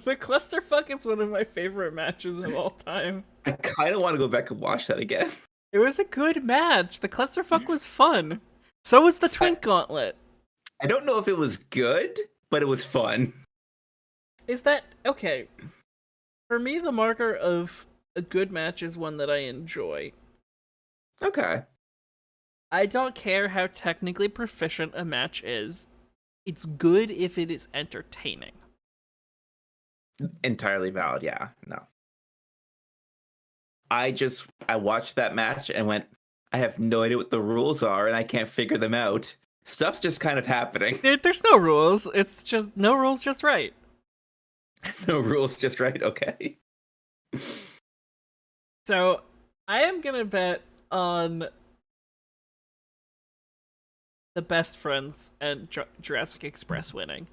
The clusterfuck is one of my favorite matches of all time. I kind of want to go back and watch that again. It was a good match. The clusterfuck was fun. So was the Twink Gauntlet. I don't know if it was good, but it was fun. Is that... Okay. For me, the marker of a good match is one that I enjoy. Okay. I don't care how technically proficient a match is. It's good if it is entertaining. Entirely valid, yeah. No. I watched that match and went, I have no idea what the rules are and I can't figure them out. Stuff's just kind of happening. There's no rules. It's just no rules, just right. No rules, just right. Okay. So I am gonna bet on the Best Friends and Jurassic Express winning.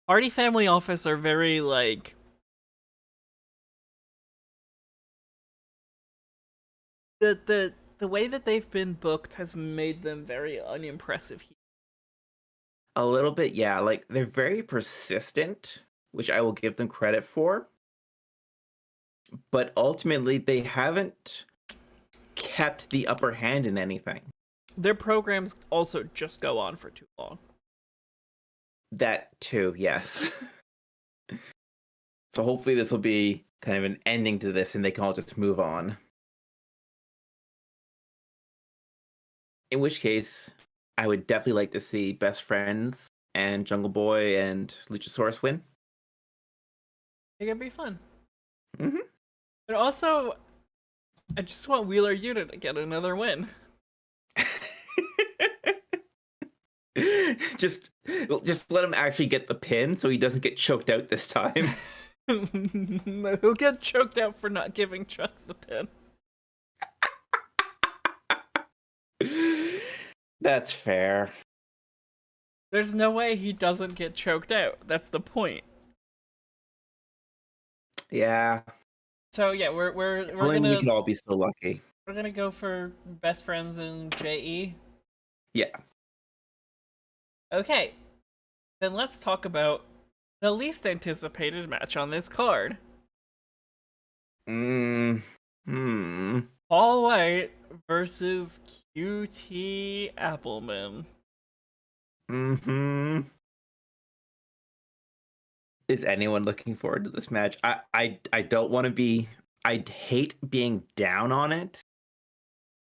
Hardy Family Office are very like the way that they've been booked has made them very unimpressive. A little bit, yeah. Like, they're very persistent, which I will give them credit for. But ultimately, they haven't kept the upper hand in anything. Their programs also just go on for too long. That too, yes. So hopefully this will be kind of an ending to this and they can all just move on. In which case, I would definitely like to see Best Friends and Jungle Boy and Luchasaurus win. I think it'd be fun. Mm-hmm. But also, I just want Wheeler Yuta to get another win. just let him actually get the pin so he doesn't get choked out this time. No, he'll get choked out for not giving Chuck the pin. That's fair. There's no way he doesn't get choked out. That's the point. Yeah. So yeah, we're gonna. We could all be so lucky. We're gonna go for Best Friends and JE. Yeah. Okay. Then let's talk about the least anticipated match on this card. Paul White versus QT Appleman. Is anyone looking forward to this match? I don't want to be... I'd hate being down on it,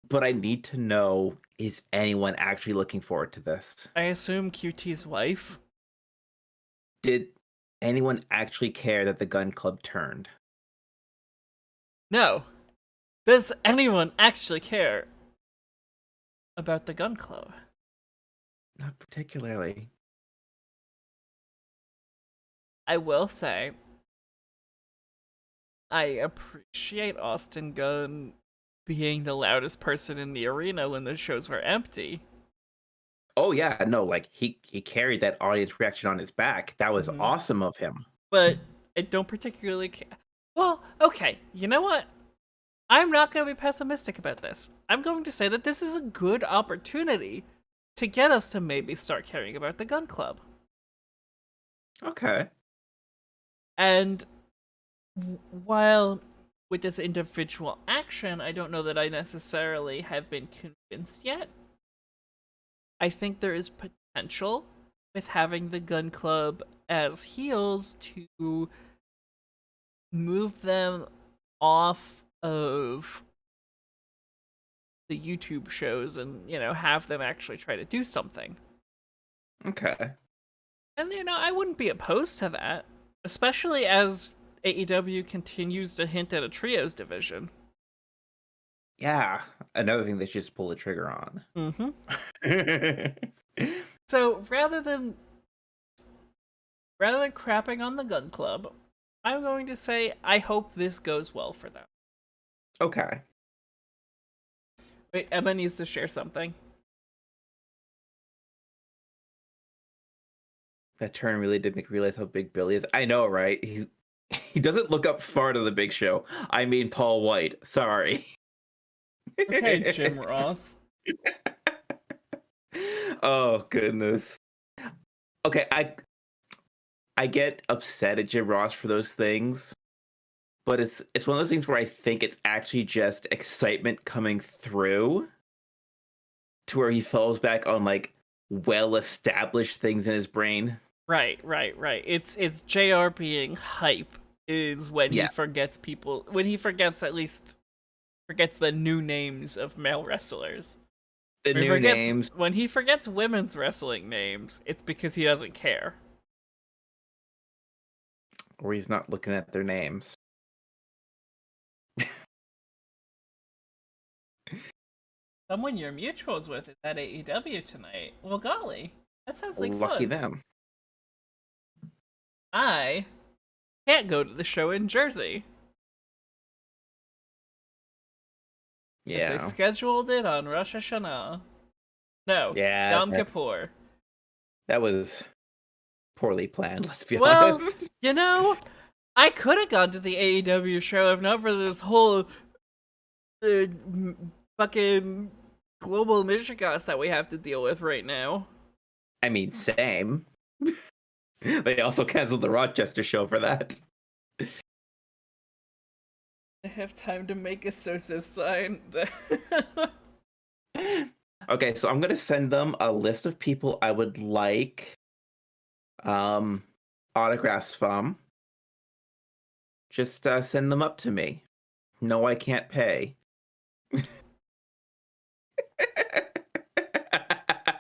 but I need to know, is anyone actually looking forward to this? I assume QT's wife. Did anyone actually care that the Gun Club turned? No. Does anyone actually care about the Gun Club? Not particularly. I will say, I appreciate Austin Gunn being the loudest person in the arena when the shows were empty. Oh yeah, no, like he carried that audience reaction on his back. That was awesome of him. But I don't particularly care. Well, okay, you know what? I'm not going to be pessimistic about this. I'm going to say that this is a good opportunity to get us to maybe start caring about the gun club. Okay. And while with this individual action, I don't know that I necessarily have been convinced yet. I think there is potential with having the gun club as heels to move them off of the YouTube shows and, have them actually try to do something. Okay. And, I wouldn't be opposed to that, especially as AEW continues to hint at a trios division. Yeah, another thing they should just pull the trigger on. So rather than crapping on the gun club, I'm going to say I hope this goes well for them. Okay. Wait, Emma needs to share something. That turn really did make me realize how big Billy is. I know, right? He doesn't look up far to the Big Show. I mean Paul White. Sorry. Okay, Jim Ross. Oh goodness. Okay, I get upset at Jim Ross for those things, but it's one of those things where I think it's actually just excitement coming through to where he falls back on like well-established things in his brain. Right. It's JR being hype is when he forgets people, when he forgets the new names of male wrestlers. When he forgets women's wrestling names, it's because he doesn't care. Or he's not looking at their names. Someone you're mutuals with is at AEW tonight. Well, golly, that sounds like lucky fun. Them. I can't go to the show in Jersey. Yeah. They scheduled it on Rosh Hashanah. No, yeah, Yom Kippur. That was poorly planned, let's be honest. I could have gone to the AEW show if not for this whole fucking global mishegas that we have to deal with right now. I mean, same. They also canceled the Rochester show for that. I have time to make a Soses sign. Okay, so I'm gonna send them a list of people I would like autographs from. Just send them up to me. No, I can't pay.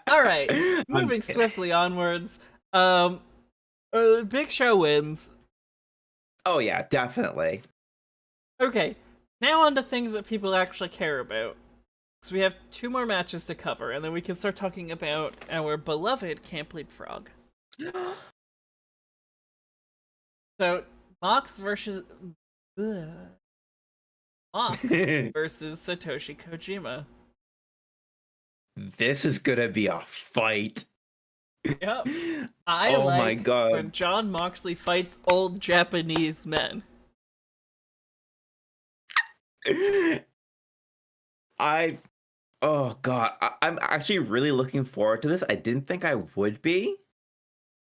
All right, moving swiftly onwards. Big Show wins. Oh yeah, definitely. Okay, now on to things that people actually care about. So we have 2 more matches to cover, and then we can start talking about our beloved Camp Leapfrog. So, Mox versus Satoshi Kojima. This is gonna be a fight. Yep. I oh like my God. when Jon Moxley fights old Japanese men. Oh God, I'm actually really looking forward to this. I didn't think I would be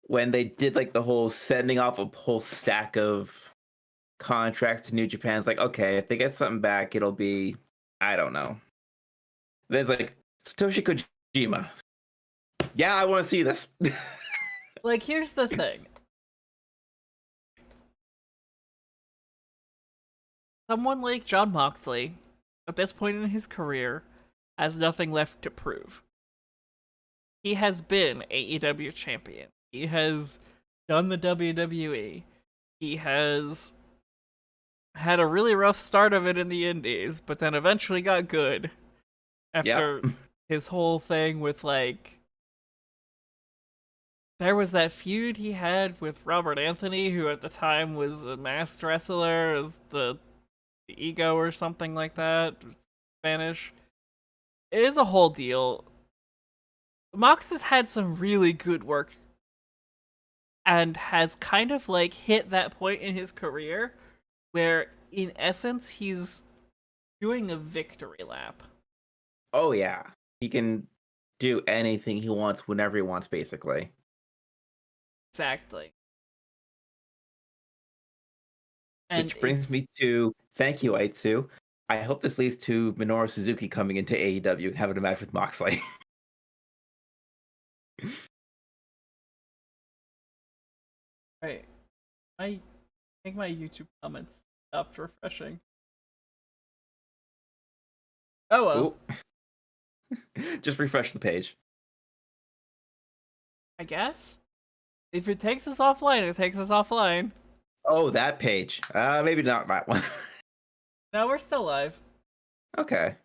when they did like the whole sending off a whole stack of contracts to New Japan. It's like, okay, if they get something back, it'll be, I don't know. Then it's like Satoshi Kojima. Yeah, I want to see this. Like, here's the thing. Someone like Jon Moxley, at this point in his career, has nothing left to prove. He has been AEW champion. He has done the WWE. He has had a really rough start of it in the indies, but then eventually got good. After his whole thing with, like... There was that feud he had with Robert Anthony, who at the time was a masked wrestler, as the Ego or something like that. Spanish. It is a whole deal. Mox has had some really good work and has kind of like hit that point in his career where in essence he's doing a victory lap. Oh yeah, he can do anything he wants whenever he wants, basically. Exactly. And Which brings me to thank you, Aitsu. I hope this leads to Minoru Suzuki coming into AEW and having a match with Moxley. right. I think my YouTube comments stopped refreshing. Oh well. Just refresh the page. I guess. If it takes us offline, it takes us offline. Oh, that page. Maybe not that one. No, we're still live. Okay.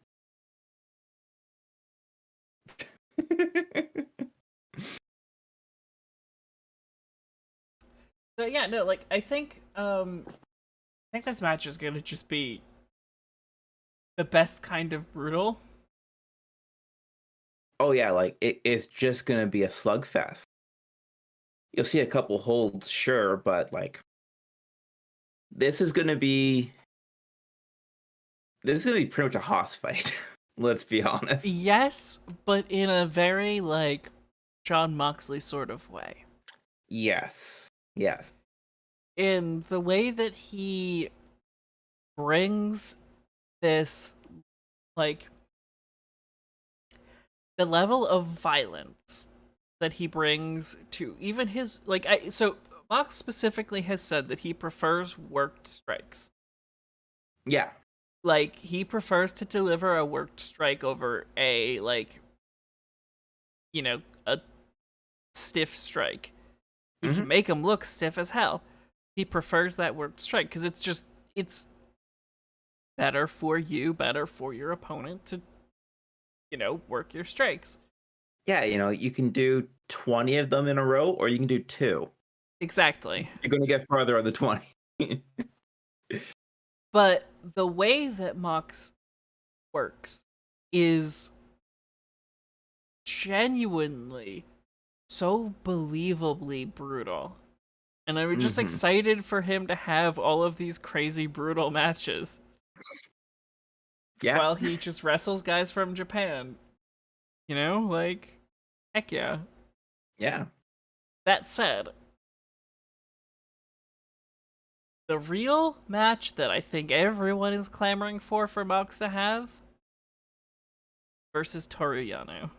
So yeah, no, like I think this match is gonna just be the best kind of brutal. Oh yeah, like it's just gonna be a slugfest. You'll see a couple holds, sure, but like this is gonna be pretty much a hoss fight. Let's be honest. Yes, but in a very like Jon Moxley sort of way. Yes. Yes. In the way that he brings this, like, the level of violence that he brings to even his, like, so Mox specifically has said that he prefers worked strikes. Yeah. Like, he prefers to deliver a worked strike over a, like, you know, a stiff strike. You can make him look stiff as hell. He prefers that worked strike because it's better for you, better for your opponent to, work your strikes. Yeah, you can do 20 of them in a row, or you can do 2. Exactly. You're going to get farther on the 20. But the way that Mox works is genuinely so believably brutal. And I'm just excited for him to have all of these crazy brutal matches. Yeah. While he just wrestles guys from Japan. Like, heck yeah. Yeah. That said, the real match that I think everyone is clamoring for Mox to have versus Toru Yano.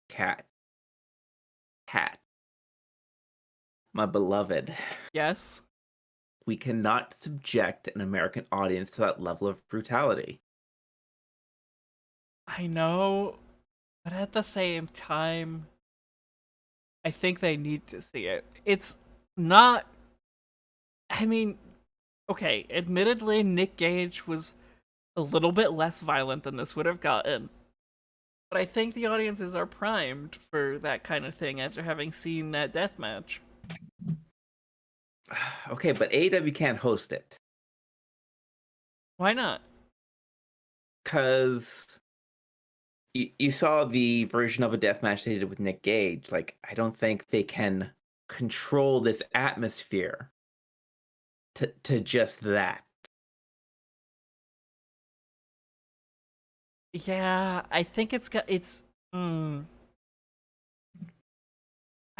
Kat. My beloved. Yes? We cannot subject an American audience to that level of brutality. I know, but at the same time, I think they need to see it. It's not... I mean, okay, admittedly, Nick Gage was a little bit less violent than this would have gotten. But I think the audiences are primed for that kind of thing after having seen that death match. Okay, but AEW can't host it. Why not? Because you saw the version of a death match they did with Nick Gage. Like, I don't think they can control this atmosphere to just that. Yeah, I think it's got I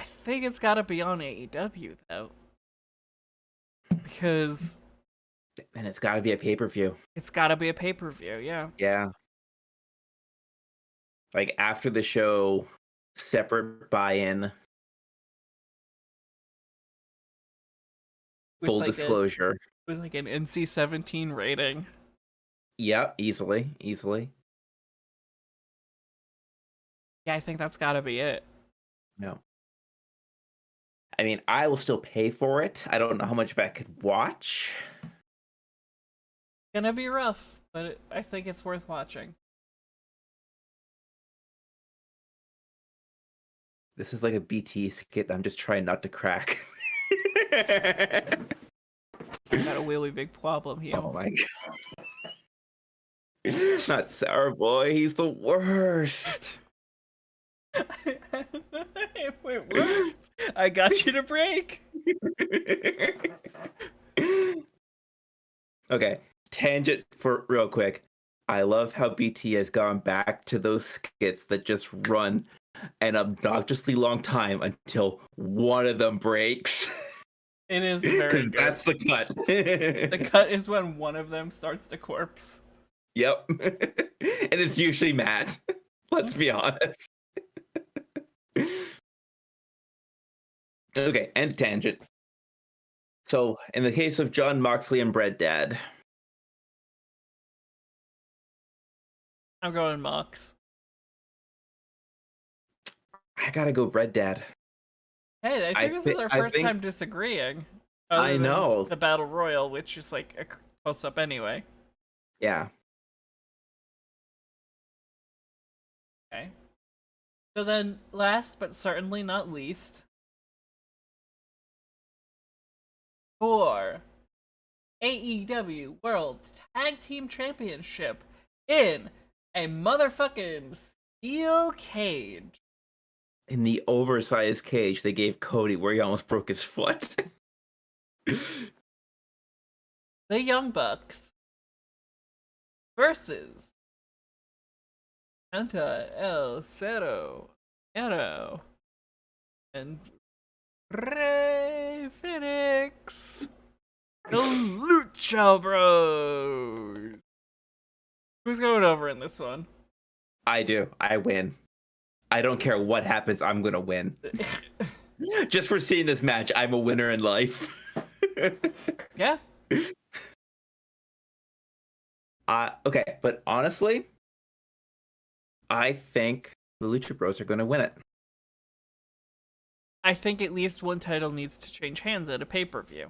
think it's got to be on AEW though, because and it's got to be a pay-per-view. It's got to be a pay-per-view, yeah. Yeah. Like after the show, separate buy-in, full disclosure. With like an NC-17 rating. Yeah, easily. Yeah, I think that's got to be it. No. I mean, I will still pay for it. I don't know how much of I could watch. Gonna be rough, but I think it's worth watching. This is like a BT skit I'm just trying not to crack. I got a really big problem here. Oh my god. Not Sour Boy, he's the worst. It worked. I got you to break. Okay, tangent for real quick. I love how BT has gone back to those skits that just run an obnoxiously long time until one of them breaks. It is very Because good. that's the cut. The cut is when one of them starts to corpse. Yep. And it's usually Matt. Let's be honest. Okay, and tangent. So, in the case of John Moxley and Bread Dad, I'm going Mox. I gotta go Bread Dad. Hey, I think this is our first time disagreeing. I know. The Battle Royal, which is like a close-up anyway. Yeah. Okay. So then, last but certainly not least, for AEW World Tag Team Championship in a motherfucking steel cage. In the oversized cage they gave Cody where he almost broke his foot. The Young Bucks versus Santa El Cero Miedo and Rey Phoenix. The Lucha Bros. Who's going over in this one? I do. I win. I don't care what happens. I'm gonna win. Just for seeing this match, I'm a winner in life. Yeah. Okay, but honestly, I think the Lucha Bros are gonna win it. I think at least one title needs to change hands at a pay-per-view.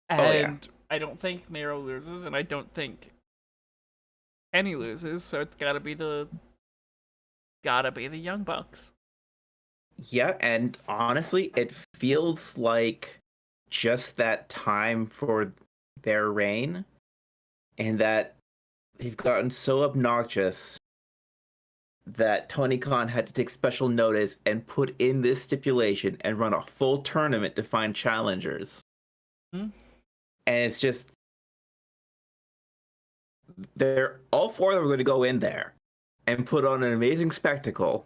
And Oh, yeah. I don't think Miro loses, and I don't think Kenny loses, so it's gotta be the Young Bucks. Yeah, and honestly, it feels like just that time for their reign, and that they've gotten so obnoxious that Tony Khan had to take special notice and put in this stipulation and run a full tournament to find challengers. Hmm? And it's just, they're all four of them are going to go in there and put on an amazing spectacle,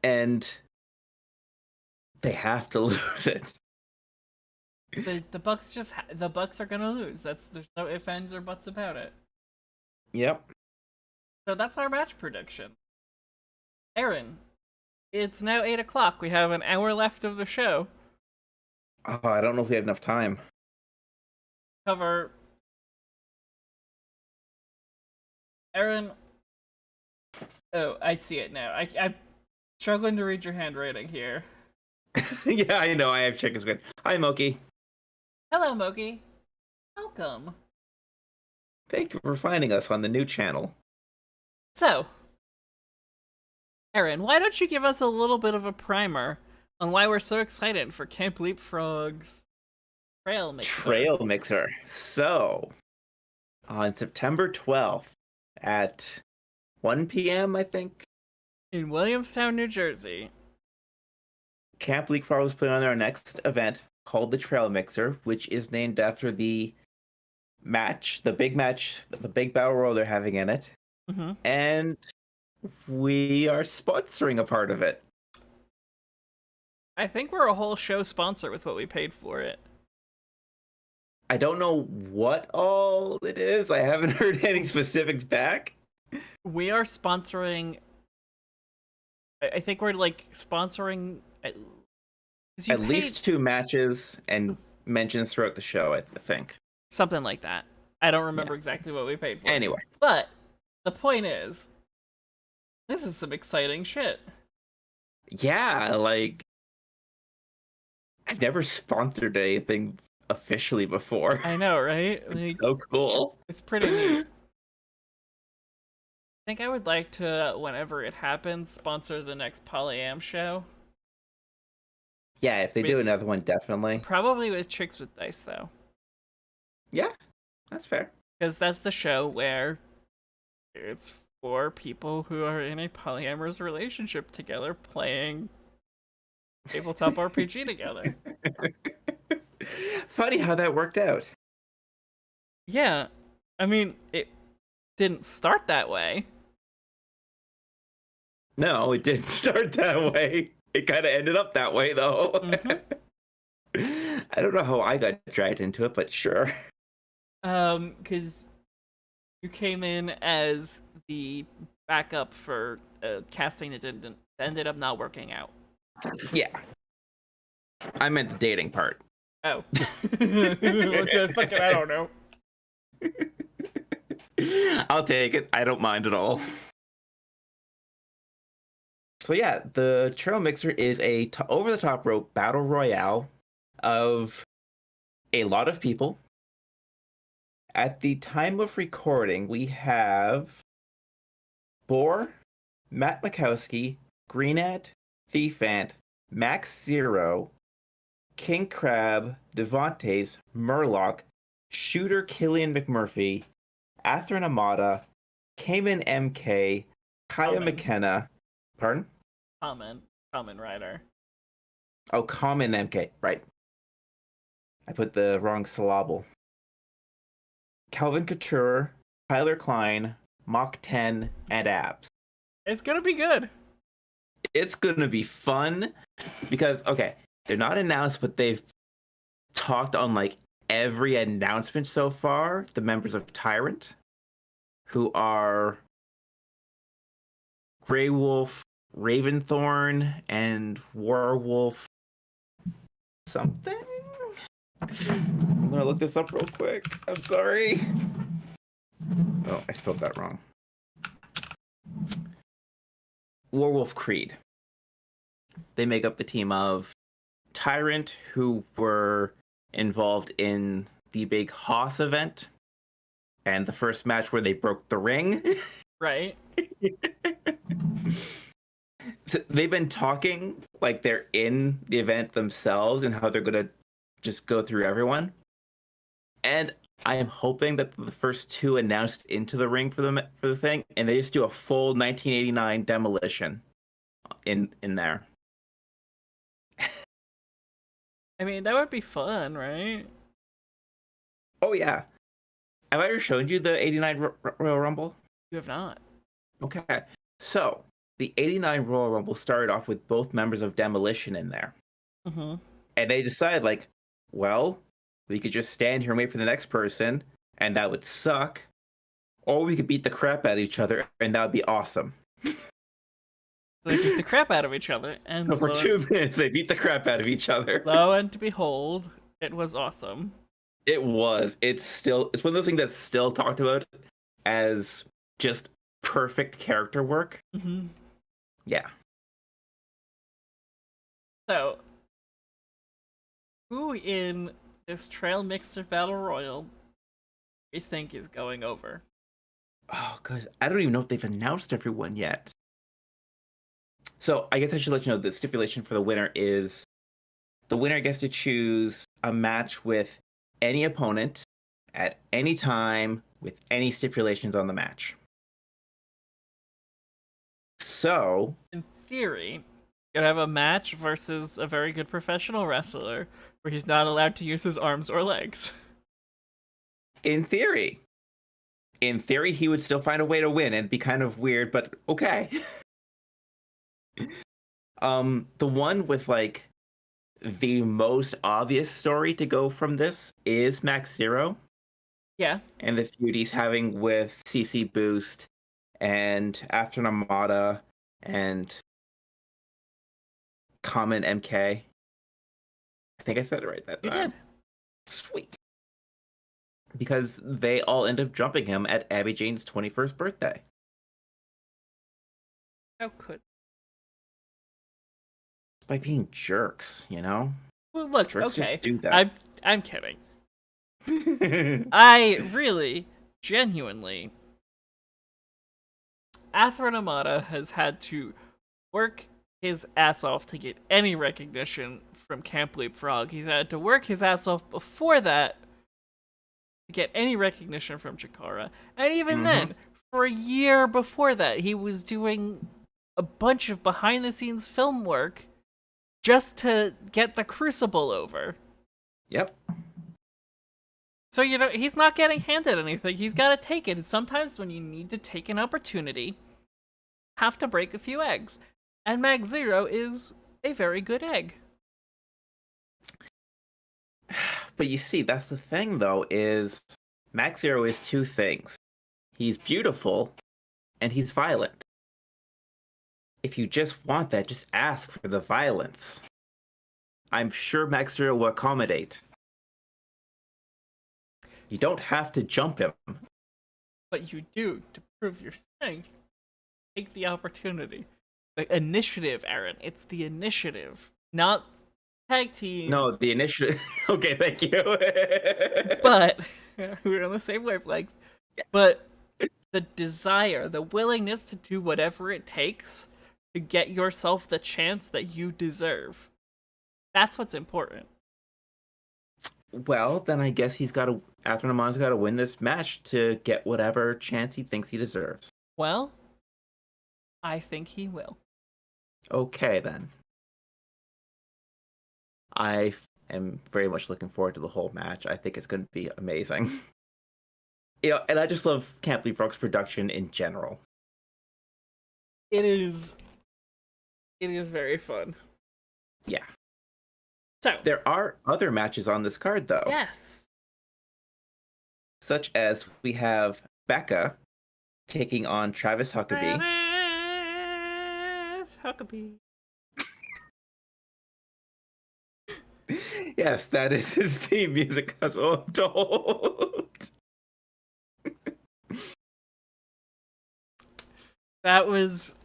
and they have to lose it. The Bucks the Bucks are gonna lose. There's no ifs, ands, or buts about it. Yep. So that's our match prediction. Erin, it's now 8 o'clock. We have an hour left of the show. Oh, I don't know if we have enough time. Cover. Erin. Oh, I see it now. I'm struggling to read your handwriting here. Yeah, I know. I have chicken squid. Hi, Moki. Hello, Moki. Welcome. Thank you for finding us on the new channel. So, Erin, why don't you give us a little bit of a primer on why we're so excited for Camp Leapfrog's Trail Mixer? Trail Mixer. So, on September 12th at 1 p.m., I think, In Williamstown, New Jersey. Camp Leapfrog was putting on their next event called the Trail Mixer, which is named after the match, the big battle royal they're having in it. Mm-hmm. And we are sponsoring a part of it. I think we're a whole show sponsor with what we paid for it. I don't know what all it is. I haven't heard any specifics back. We are sponsoring. I think we're like sponsoring at least 2 matches and mentions throughout the show, I think. Something like that. I don't remember exactly what we paid for. Anyway. But the point is, this is some exciting shit. Yeah, like, I've never sponsored anything officially before. I know, right? It's so cool. It's pretty neat. I think I would like to, whenever it happens, sponsor the next Polyam show. Yeah, if they do another one, definitely. Probably with Chicks with Dice, though. Yeah, that's fair. Because that's the show where it's for people who are in a polyamorous relationship together playing tabletop RPG together. Funny how that worked out. Yeah. I mean, it didn't start that way. No, it didn't start that way. It kind of ended up that way, though. I don't know how I got dragged into it, but sure. Because you came in as the backup for casting that ended up not working out. Yeah. I meant the dating part. Oh. Okay, fucking, I don't know. I'll take it. I don't mind at all. So yeah, the Trail Mixer is a over-the-top rope battle royale of a lot of people. At the time of recording, we have Boar, Matt Makowski, Greenat, Thiefant, Max Zero, King Crab, Devontae's, Murloc, Shooter Killian McMurphy, Atherin Amata, Cayman MK, Kaya McKenna. Pardon? Common Rider. Oh, Common MK. Right. I put the wrong syllable. Calvin Couture, Tyler Klein, Mach 10, and Abs. It's gonna be good. It's gonna be fun because, okay, they're not announced, but they've talked on like every announcement so far. The members of Tyrant, who are Grey Wolf, Raventhorn, and Warwolf something. I'm gonna look this up real quick. I'm sorry. Oh, I spelled that wrong. Warwolf Creed. They make up the team of Tyrant, who were involved in the big Haas event and the first match where they broke the ring. Right. So they've been talking like they're in the event themselves and how they're gonna just go through everyone. And I am hoping that the first two announced into the ring for the thing, and they just do a full 1989 demolition in there. I mean, that would be fun, right? Oh yeah. Have I ever shown you the 89 Royal Rumble? You have not. Okay. So the 89 Royal Rumble started off with both members of Demolition in there. Mm-hmm. And they decided, like, well, we could just stand here and wait for the next person, and that would suck. Or we could beat the crap out of each other, and that would be awesome. They beat the crap out of each other, and So for 2 minutes, they beat the crap out of each other. Lo and behold, it was awesome. It was. It's one of those things that's still talked about as just perfect character work. Mm-hmm. Yeah. So, who in this Trail Mixer Battle Royal do you think is going over? Oh, because I don't even know if they've announced everyone yet. So I guess I should let you know the stipulation for the winner is the winner gets to choose a match with any opponent at any time with any stipulations on the match. So, in theory, you could have a match versus a very good professional wrestler where he's not allowed to use his arms or legs. In theory, he would still find a way to win. It'd be kind of weird, but okay. The one with like the most obvious story to go from this is Max Zero. Yeah. And the feud he's having with CC Boost and After Namada and Common MK. I think I said it right that time. You did. Sweet. Because they all end up jumping him at Abby Jane's 21st birthday. How could? By being jerks, you know? Well, look, Jerks okay. just do that. I'm kidding. I really, genuinely, Atherin Amata has had to work his ass off to get any recognition from Camp Leapfrog. He's had to work his ass off before that to get any recognition from Chikara. And even Mhm. then, for a year before that, he was doing a bunch of behind-the-scenes film work just to get the Crucible over. Yep. So, he's not getting handed anything. He's got to take it. And sometimes when you need to take an opportunity, have to break a few eggs. And Mag Zero is a very good egg. But you see, that's the thing, though, is Max Zero is two things. He's beautiful, and he's violent. If you just want that, just ask for the violence. I'm sure Max Zero will accommodate. You don't have to jump him. But you do, to prove your strength. Take the opportunity. The initiative, Aaron. It's the initiative, not tag team. No, the initiative. Okay, thank you. But we're on the same wavelength. But the desire, the willingness to do whatever it takes to get yourself the chance that you deserve. That's what's important. Well, then I guess Afternoon's got to win this match to get whatever chance he thinks he deserves. Well, I think he will. Okay, then. I am very much looking forward to the whole match. I think it's going to be amazing. And I just love Camp Leapfrog's production in general. It is very fun. Yeah. So there are other matches on this card, though. Yes. Such as we have Becca taking on Travis Huckabee. Travis Huckabee. Yes, that is his theme music, as well, I'm told. That was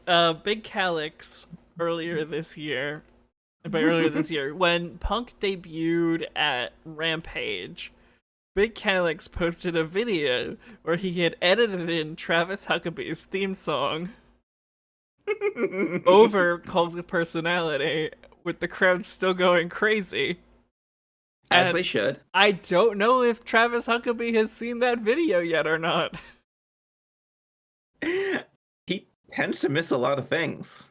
Big Calyx earlier this year. When Punk debuted at Rampage, Big Calyx posted a video where he had edited in Travis Huckabee's theme song over Cult of Personality, with the crowd still going crazy. As they should. I don't know if Travis Huckabee has seen that video yet or not. He tends to miss a lot of things.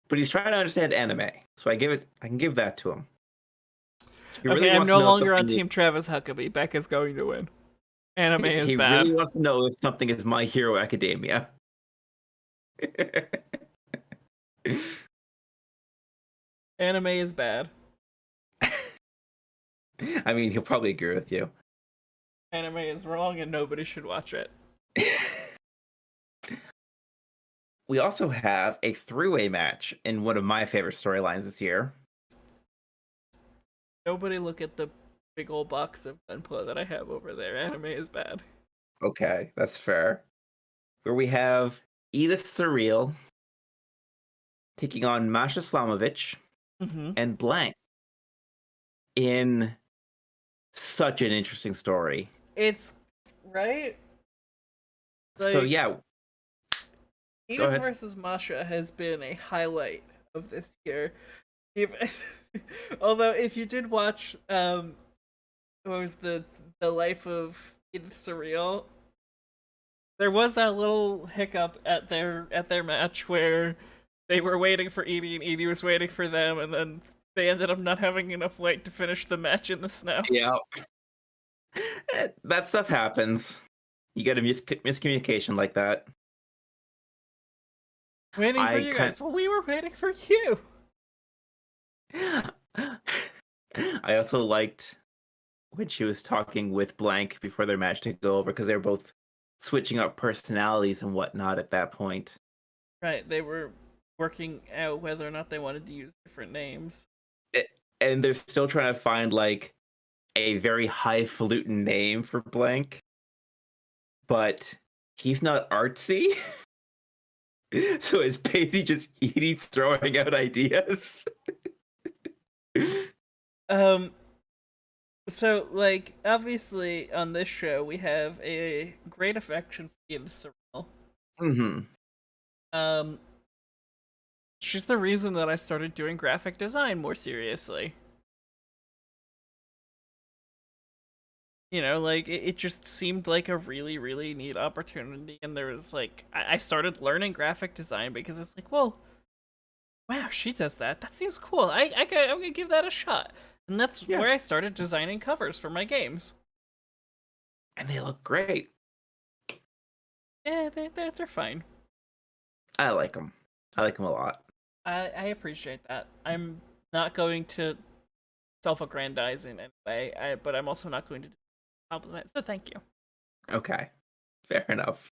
But he's trying to understand anime, so I can give that to him. I'm no longer on Team Travis Huckabee. Becca's going to win. Anime is he bad. He really wants to know if something is My Hero Academia. Anime is bad. I mean, he'll probably agree with you. Anime is wrong and nobody should watch it. We also have a three-way match in one of my favorite storylines this year. Nobody look at the big old box of Gunpla that I have over there. Anime is bad. Okay, that's fair. Where we have Edith Surreal taking on Masha Slamovich and Blank in such an interesting story. It's right. So yeah, Edith versus Masha has been a highlight of this year. Although, if you did watch, what was the life of Edith Surreal, there was that little hiccup at their match where they were waiting for Edie and Edie was waiting for them, and then they ended up not having enough light to finish the match in the snow. Yeah, that stuff happens. You get a miscommunication like that. Waiting for you guys. Well, we were waiting for you. I also liked when she was talking with Blank before their match to go over, because they were both switching up personalities and whatnot at that point. Right, they were working out whether or not they wanted to use different names. And they're still trying to find like a very highfalutin name for Blank, but he's not artsy. So it's basically just Edie throwing out ideas. So, like, obviously on this show we have a great affection for Edith Surreal. She's the reason that I started doing graphic design more seriously. You know, like, it just seemed like a really, really neat opportunity. And there was, like, I started learning graphic design because it's like, well, wow, she does that. That seems cool. I'm gonna give that a shot. And that's Yeah. where I started designing covers for my games. And they look great. Yeah, they're fine. I like them. I like them a lot. I appreciate that. I'm not going to self-aggrandize in any way, but I'm also not going to compliment. So thank you. Okay. Fair enough.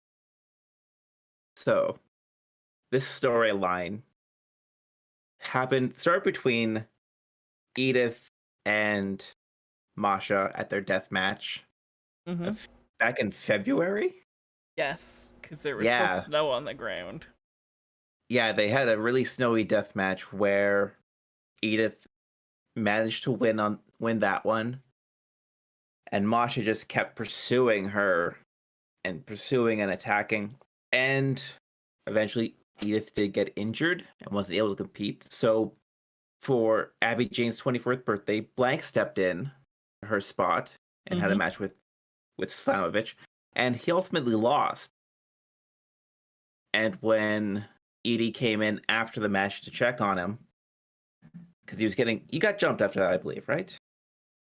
So, this storyline started between Edith and Masha at their death match back in February. Yes, because there was Yeah. still snow on the ground. Yeah, they had a really snowy death match where Edith managed to win that one, and Masha just kept pursuing her and pursuing and attacking, and eventually Edith did get injured and wasn't able to compete. So for Abby Jane's 24th birthday, Blank stepped in her spot and had a match with Slamovich, and he ultimately lost. And when Edie came in after the match to check on him, because he got jumped after that, I believe, right?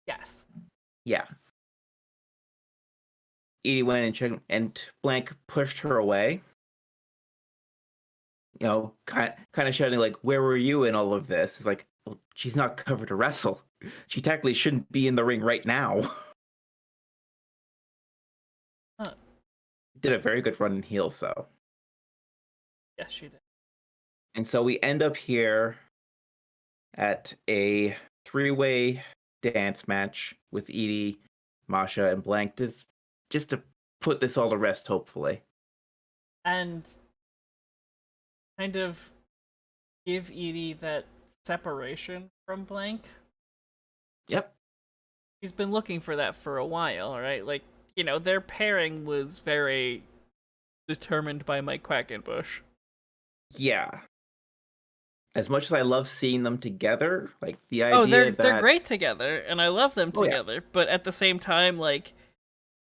Yes. Yeah. Edie went and checked, and Blank pushed her away. You know, kind of shouting like, "Where were you in all of this?" It's like, well, she's not covered to wrestle. She technically shouldn't be in the ring right now. Huh. Did a very good run in heels, though. Yes, she did. And so we end up here at a 3-way dance match with Edie, Masha, and Blank, just to put this all to rest, hopefully. And kind of give Edie that separation from Blank. Yep. He's been looking for that for a while, right? Like, you know, their pairing was very determined by Mike Quackenbush. Yeah. As much as I love seeing them together, like the idea they're great together, and I love them together. Yeah. But at the same time, like,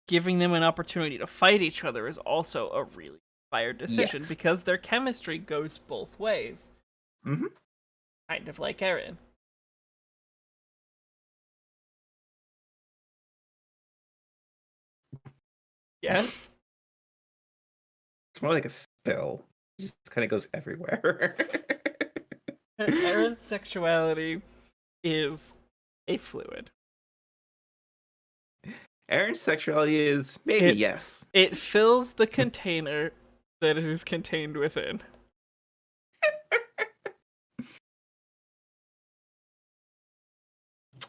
giving them an opportunity to fight each other is also a really inspired decision because their chemistry goes both ways. Kind of like Erin. Yes. It's more like a spill. It just kind of goes everywhere. Erin's sexuality is a fluid. Erin's sexuality is maybe yes. It fills the container that it is contained within.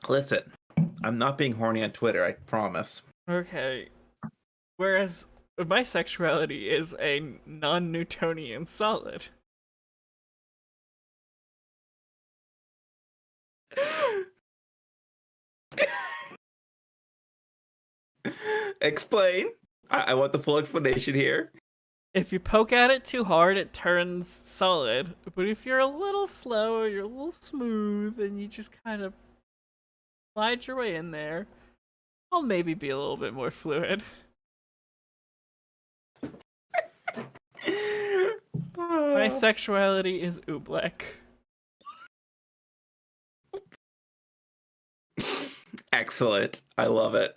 Listen, I'm not being horny on Twitter, I promise. Okay. Whereas my sexuality is a non-Newtonian solid. Explain. I want the full explanation here. If you poke at it too hard, it turns solid. But if you're a little slow or you're a little smooth and you just kind of slide your way in there, I'll maybe be a little bit more fluid. My sexuality is oobleck. Excellent. I love it.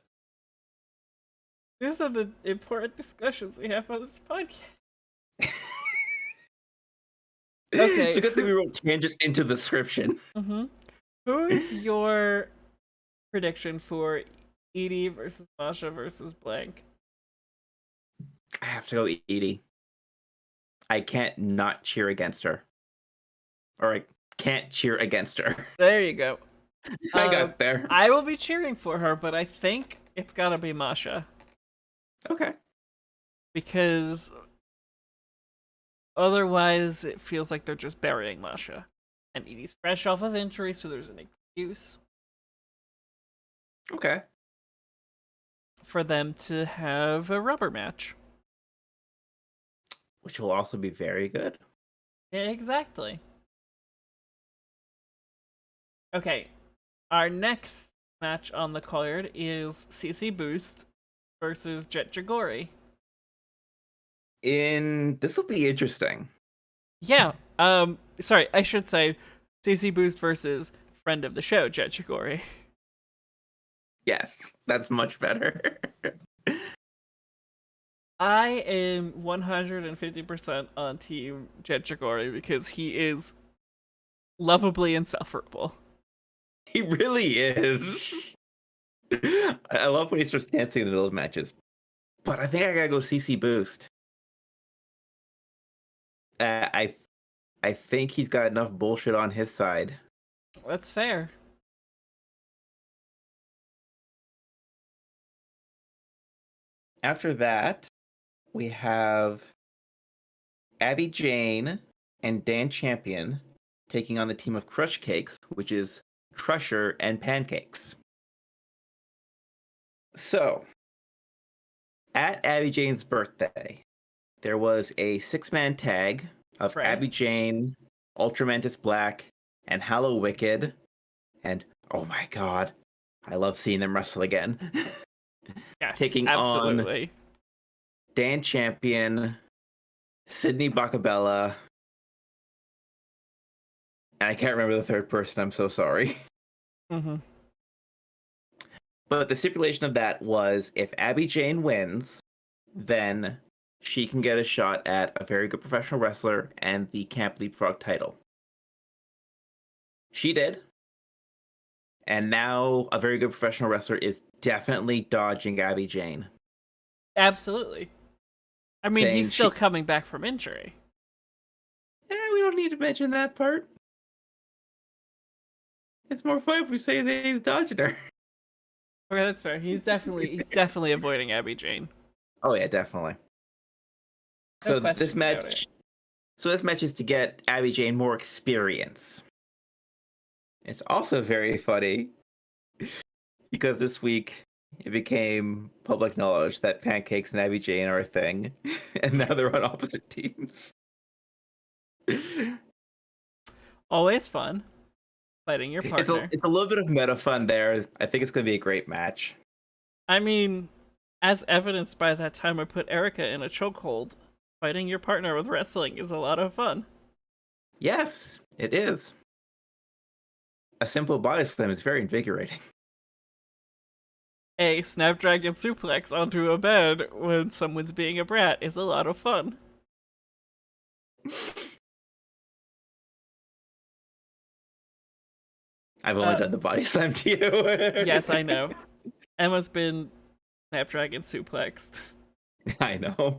These are the important discussions we have on this podcast. Okay. It's a good thing we wrote tangents into the description. Who is your prediction for Edie versus Masha versus Blank? I have to go Edie. I can't not cheer against her. Or I can't cheer against her. There you go. I got there. I will be cheering for her, but I think it's gotta be Masha. Okay. Because otherwise it feels like they're just burying Masha. And Edie's fresh off of injury, so there's an excuse. Okay. For them to have a rubber match. Which will also be very good. Yeah, exactly. Okay. Our next match on the card is CC Boost versus Jet Jagori. This will be interesting. Yeah. Sorry, I should say CC Boost versus friend of the show, Jet Jagori. Yes, that's much better. I am 150% on Team Jet Jagori because he is lovably insufferable. He really is. I love when he starts dancing in the middle of matches. But I think I gotta go CC Boost. I think he's got enough bullshit on his side. That's fair. After that, we have Abby Jane and Dan Champion taking on the team of Crush Cakes, which is Crusher and Pancakes. So, at Abby Jane's birthday, there was a 6-man tag of Abby Jane, Ultramantis Black, and Hallow Wicked. And oh my god, I love seeing them wrestle again. Yes, taking absolutely. on Dan Champion, Sydney Bacabella, and I can't remember the third person, I'm so sorry. Mm-hmm. But the stipulation of that was if Abby Jane wins, then she can get a shot at a very good professional wrestler and the Camp Leapfrog title. She did. And now a very good professional wrestler is definitely dodging Abby Jane. Absolutely. I mean, he's still coming back from injury. We don't need to mention that part. It's more fun if we say that he's dodging her. Okay, that's fair. He's definitely avoiding Abby Jane. Oh yeah, definitely. No So this match is to get Abby Jane more experience. It's also very funny because this week it became public knowledge that Pancakes and Abby Jane are a thing, and now they're on opposite teams. Always fun. Fighting your partner. It's a little bit of meta fun there. I think it's going to be a great match. I mean, as evidenced by that time I put Erica in a chokehold, fighting your partner with wrestling is a lot of fun. Yes, it is. A simple body slam is very invigorating. A Snapdragon suplex onto a bed when someone's being a brat is a lot of fun. I've only done the body slam to you. Yes, I know. Emma's been Snapdragon suplexed. I know.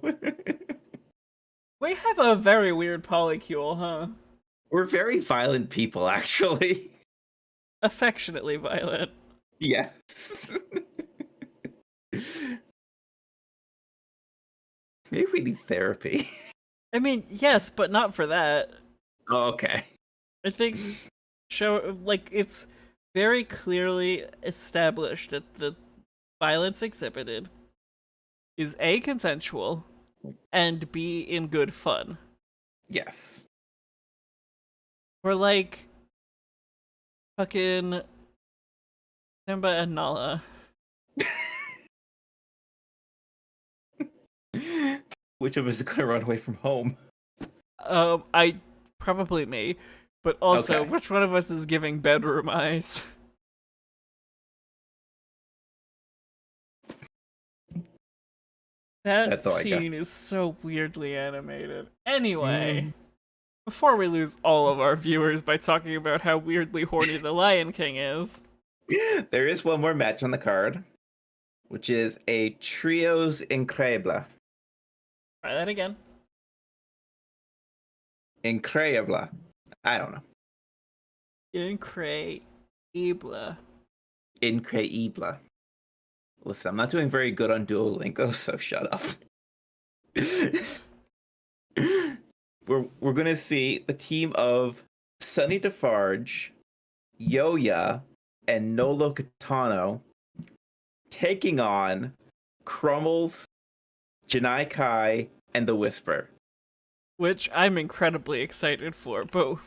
We have a very weird polycule, huh? We're very violent people, actually. Affectionately violent. Yes. Maybe we need therapy. I mean, yes, but not for that. Oh, okay. I think it's very clearly established that the violence exhibited is A, consensual, and B, in good fun. Yes. We're like fucking Simba and Nala. Which of us is gonna run away from home? Probably me. But also, Okay. which one of us is giving bedroom eyes? That scene is so weirdly animated. Anyway, before we lose all of our viewers by talking about how weirdly horny the Lion King is, there is one more match on the card, which is a Trios Increíble. Try that again. Increíble. I don't know. Increíble. Increíble. Listen, I'm not doing very good on Duolingo, so shut up. We're gonna see the team of Sunny Defarge, Yoya, and Nolo Kitano taking on Crummels, Janai Kai, and The Whisper. Which I'm incredibly excited for, but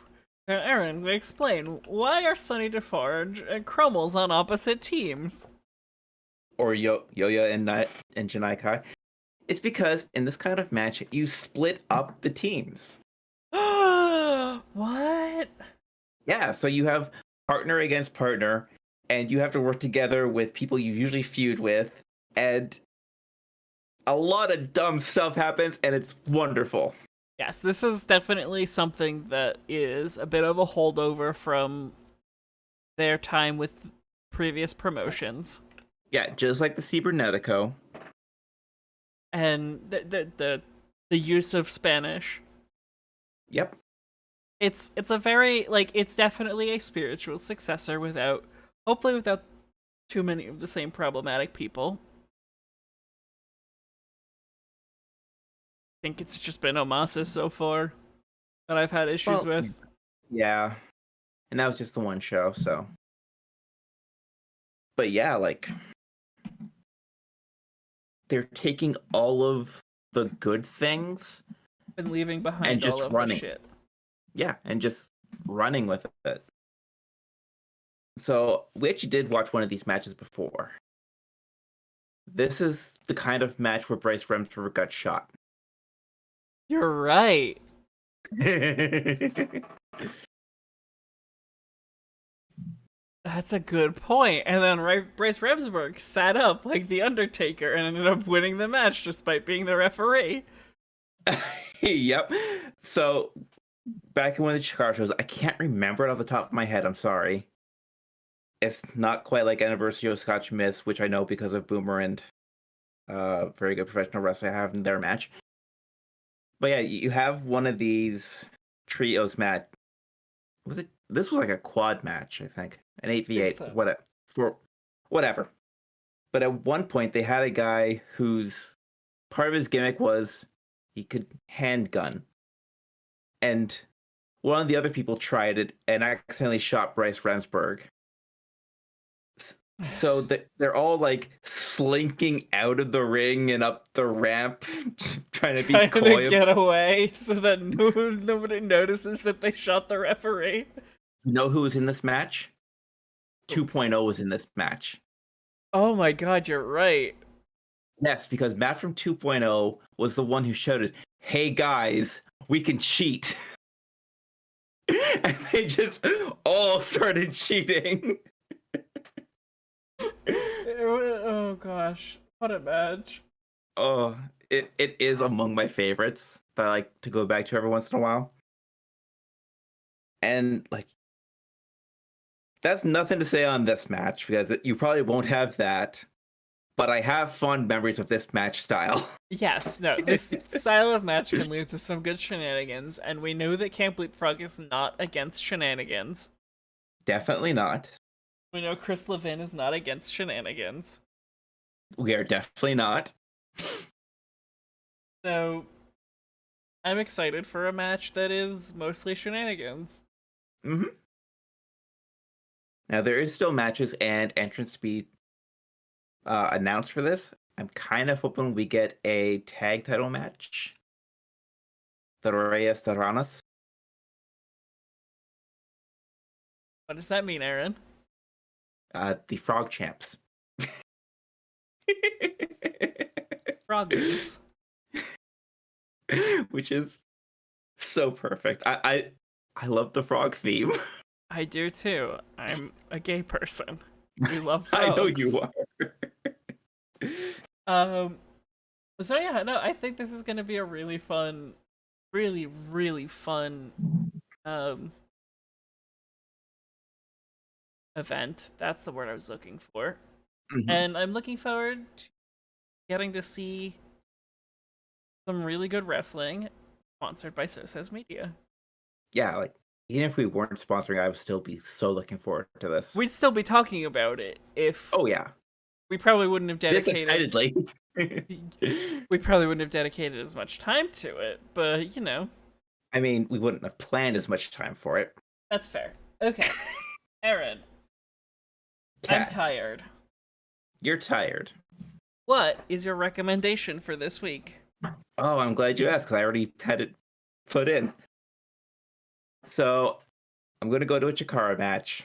Erin, explain, why are Sunny Defarge and Crummels on opposite teams? Or Yo-Yo and Janai Kai. It's because in this kind of match, you split up the teams. What? Yeah, so you have partner against partner, and you have to work together with people you usually feud with, and a lot of dumb stuff happens, and it's wonderful. Yes, this is definitely something that is a bit of a holdover from their time with previous promotions. Yeah, just like the Cibernetico. And the use of Spanish. Yep. It's a very, like, it's definitely a spiritual successor hopefully without too many of the same problematic people. I think it's just been Omasa so far that I've had issues with. Yeah. And that was just the one show, so. But yeah, like, they're taking all of the good things and leaving behind and just all of running. the shit. Yeah, and just running with it. So we actually did watch one of these matches before. This is the kind of match where Bryce Remsburg got shot. You're right. That's a good point. And then Bryce Remsburg sat up like The Undertaker and ended up winning the match despite being the referee. Yep. So back in one of the Chicago shows, I can't remember it off the top of my head. I'm sorry. It's not quite like Anniversary of Scotch Miss, which I know because of Boomer and very good professional wrestling I have in their match. But yeah, you have one of these trios match. This was like a quad match, I think. An 8v8, so. Whatever. But at one point, they had a guy whose part of his gimmick was he could handgun. And one of the other people tried it and accidentally shot Bryce Remsburg. So they're all like slinking out of the ring and up the ramp, trying to get away so that nobody notices that they shot the referee. You know who was in this match? 2.0 was in this match. Oh my god, you're right. Yes, because Matt from 2.0 was the one who shouted, "Hey guys, we can cheat." And they just all started cheating. Oh gosh, what a match. Oh, it is among my favorites that I like to go back to every once in a while. And like, that's nothing to say on this match because you probably won't have that. But I have fond memories of this match style. Yes, no, this style of match can lead to some good shenanigans, and we know that Camp Leapfrog is not against shenanigans. Definitely not. We know Chris Levin is not against shenanigans. We are definitely not. So, I'm excited for a match that is mostly shenanigans. Mm-hmm. Now, there is still matches and entrants to be announced for this. I'm kind of hoping we get a tag title match. The Reyes de Ranas. What does that mean, Aaron? The Frog Champs. Froggies. Which is so perfect. I love the frog theme. I do too. I'm a gay person. We love frogs. I know you are. So yeah, no, I think this is gonna be a really fun, really, really fun event. That's the word I was looking for. Mm-hmm. And I'm looking forward to getting to see some really good wrestling sponsored by Soses Media. Yeah, like, even if we weren't sponsoring, I would still be so looking forward to this. We'd still be talking about it if... Oh, yeah. We probably wouldn't have dedicated... This excitedly. We probably wouldn't have dedicated as much time to it, but, you know. I mean, we wouldn't have planned as much time for it. That's fair. Okay. Aaron. Kat. I'm tired. You're tired. What is your recommendation for this week? Oh, I'm glad you asked, because I already had it put in. So, I'm going to go to a Chikara match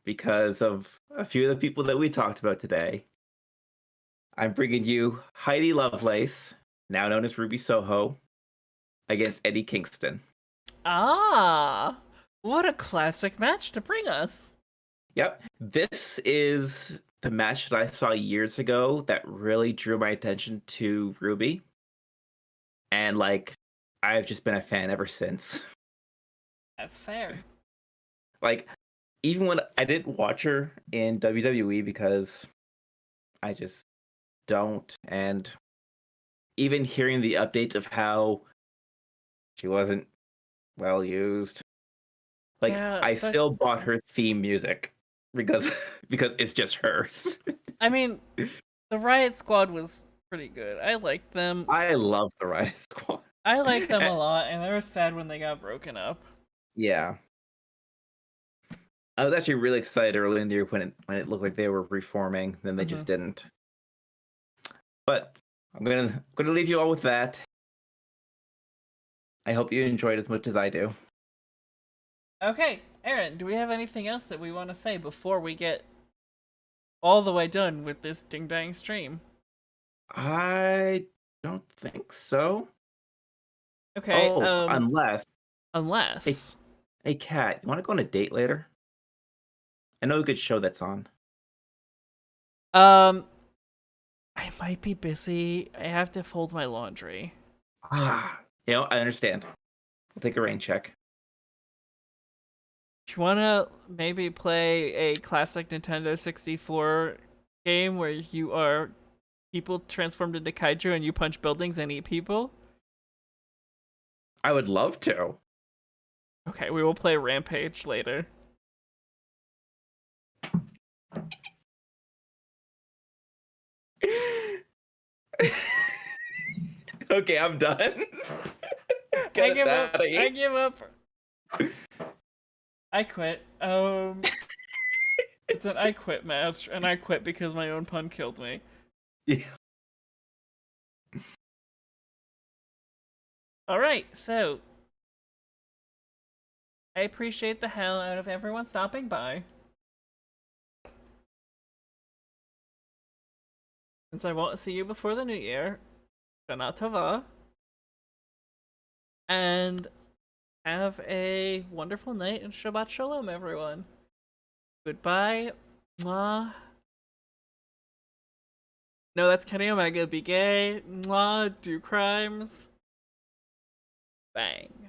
because of a few of the people that we talked about today. I'm bringing you Heidi Lovelace, now known as Ruby Soho, against Eddie Kingston. Ah, what a classic match to bring us. Yep. This is the match that I saw years ago that really drew my attention to Ruby. And, like, I've just been a fan ever since. That's fair. Like, even when I didn't watch her in WWE because I just don't, and even hearing the updates of how she wasn't well used, like, Yeah, I still bought her theme music because it's just hers. I mean, the Riot Squad was pretty good. I liked them. I love the Riot Squad. I liked them a lot, and I was sad when they got broken up. Yeah. I was actually really excited early in the year when it looked like they were reforming, then they just didn't. But I'm gonna leave you all with that. I hope you enjoyed as much as I do. Okay, Erin, do we have anything else that we want to say before we get all the way done with this ding-dang stream? I don't think so. Okay, unless... Hey, Kat, you want to go on a date later? I know a good show that's on. I might be busy. I have to fold my laundry. I understand. We'll take a rain check. Do you want to maybe play a classic Nintendo 64 game where you are people transformed into kaiju and you punch buildings and eat people? I would love to. Okay, we will play Rampage later. Okay, I'm done. I give up. I quit. It's an I quit match, and I quit because my own pun killed me. Yeah. Alright, so I appreciate the hell out of everyone stopping by. Since I won't see you before the new year, Shana Tova. And have a wonderful night and Shabbat Shalom, everyone. Goodbye. Mwah. No, that's Kenny Omega. Be gay. Mwah. Do crimes. Bang.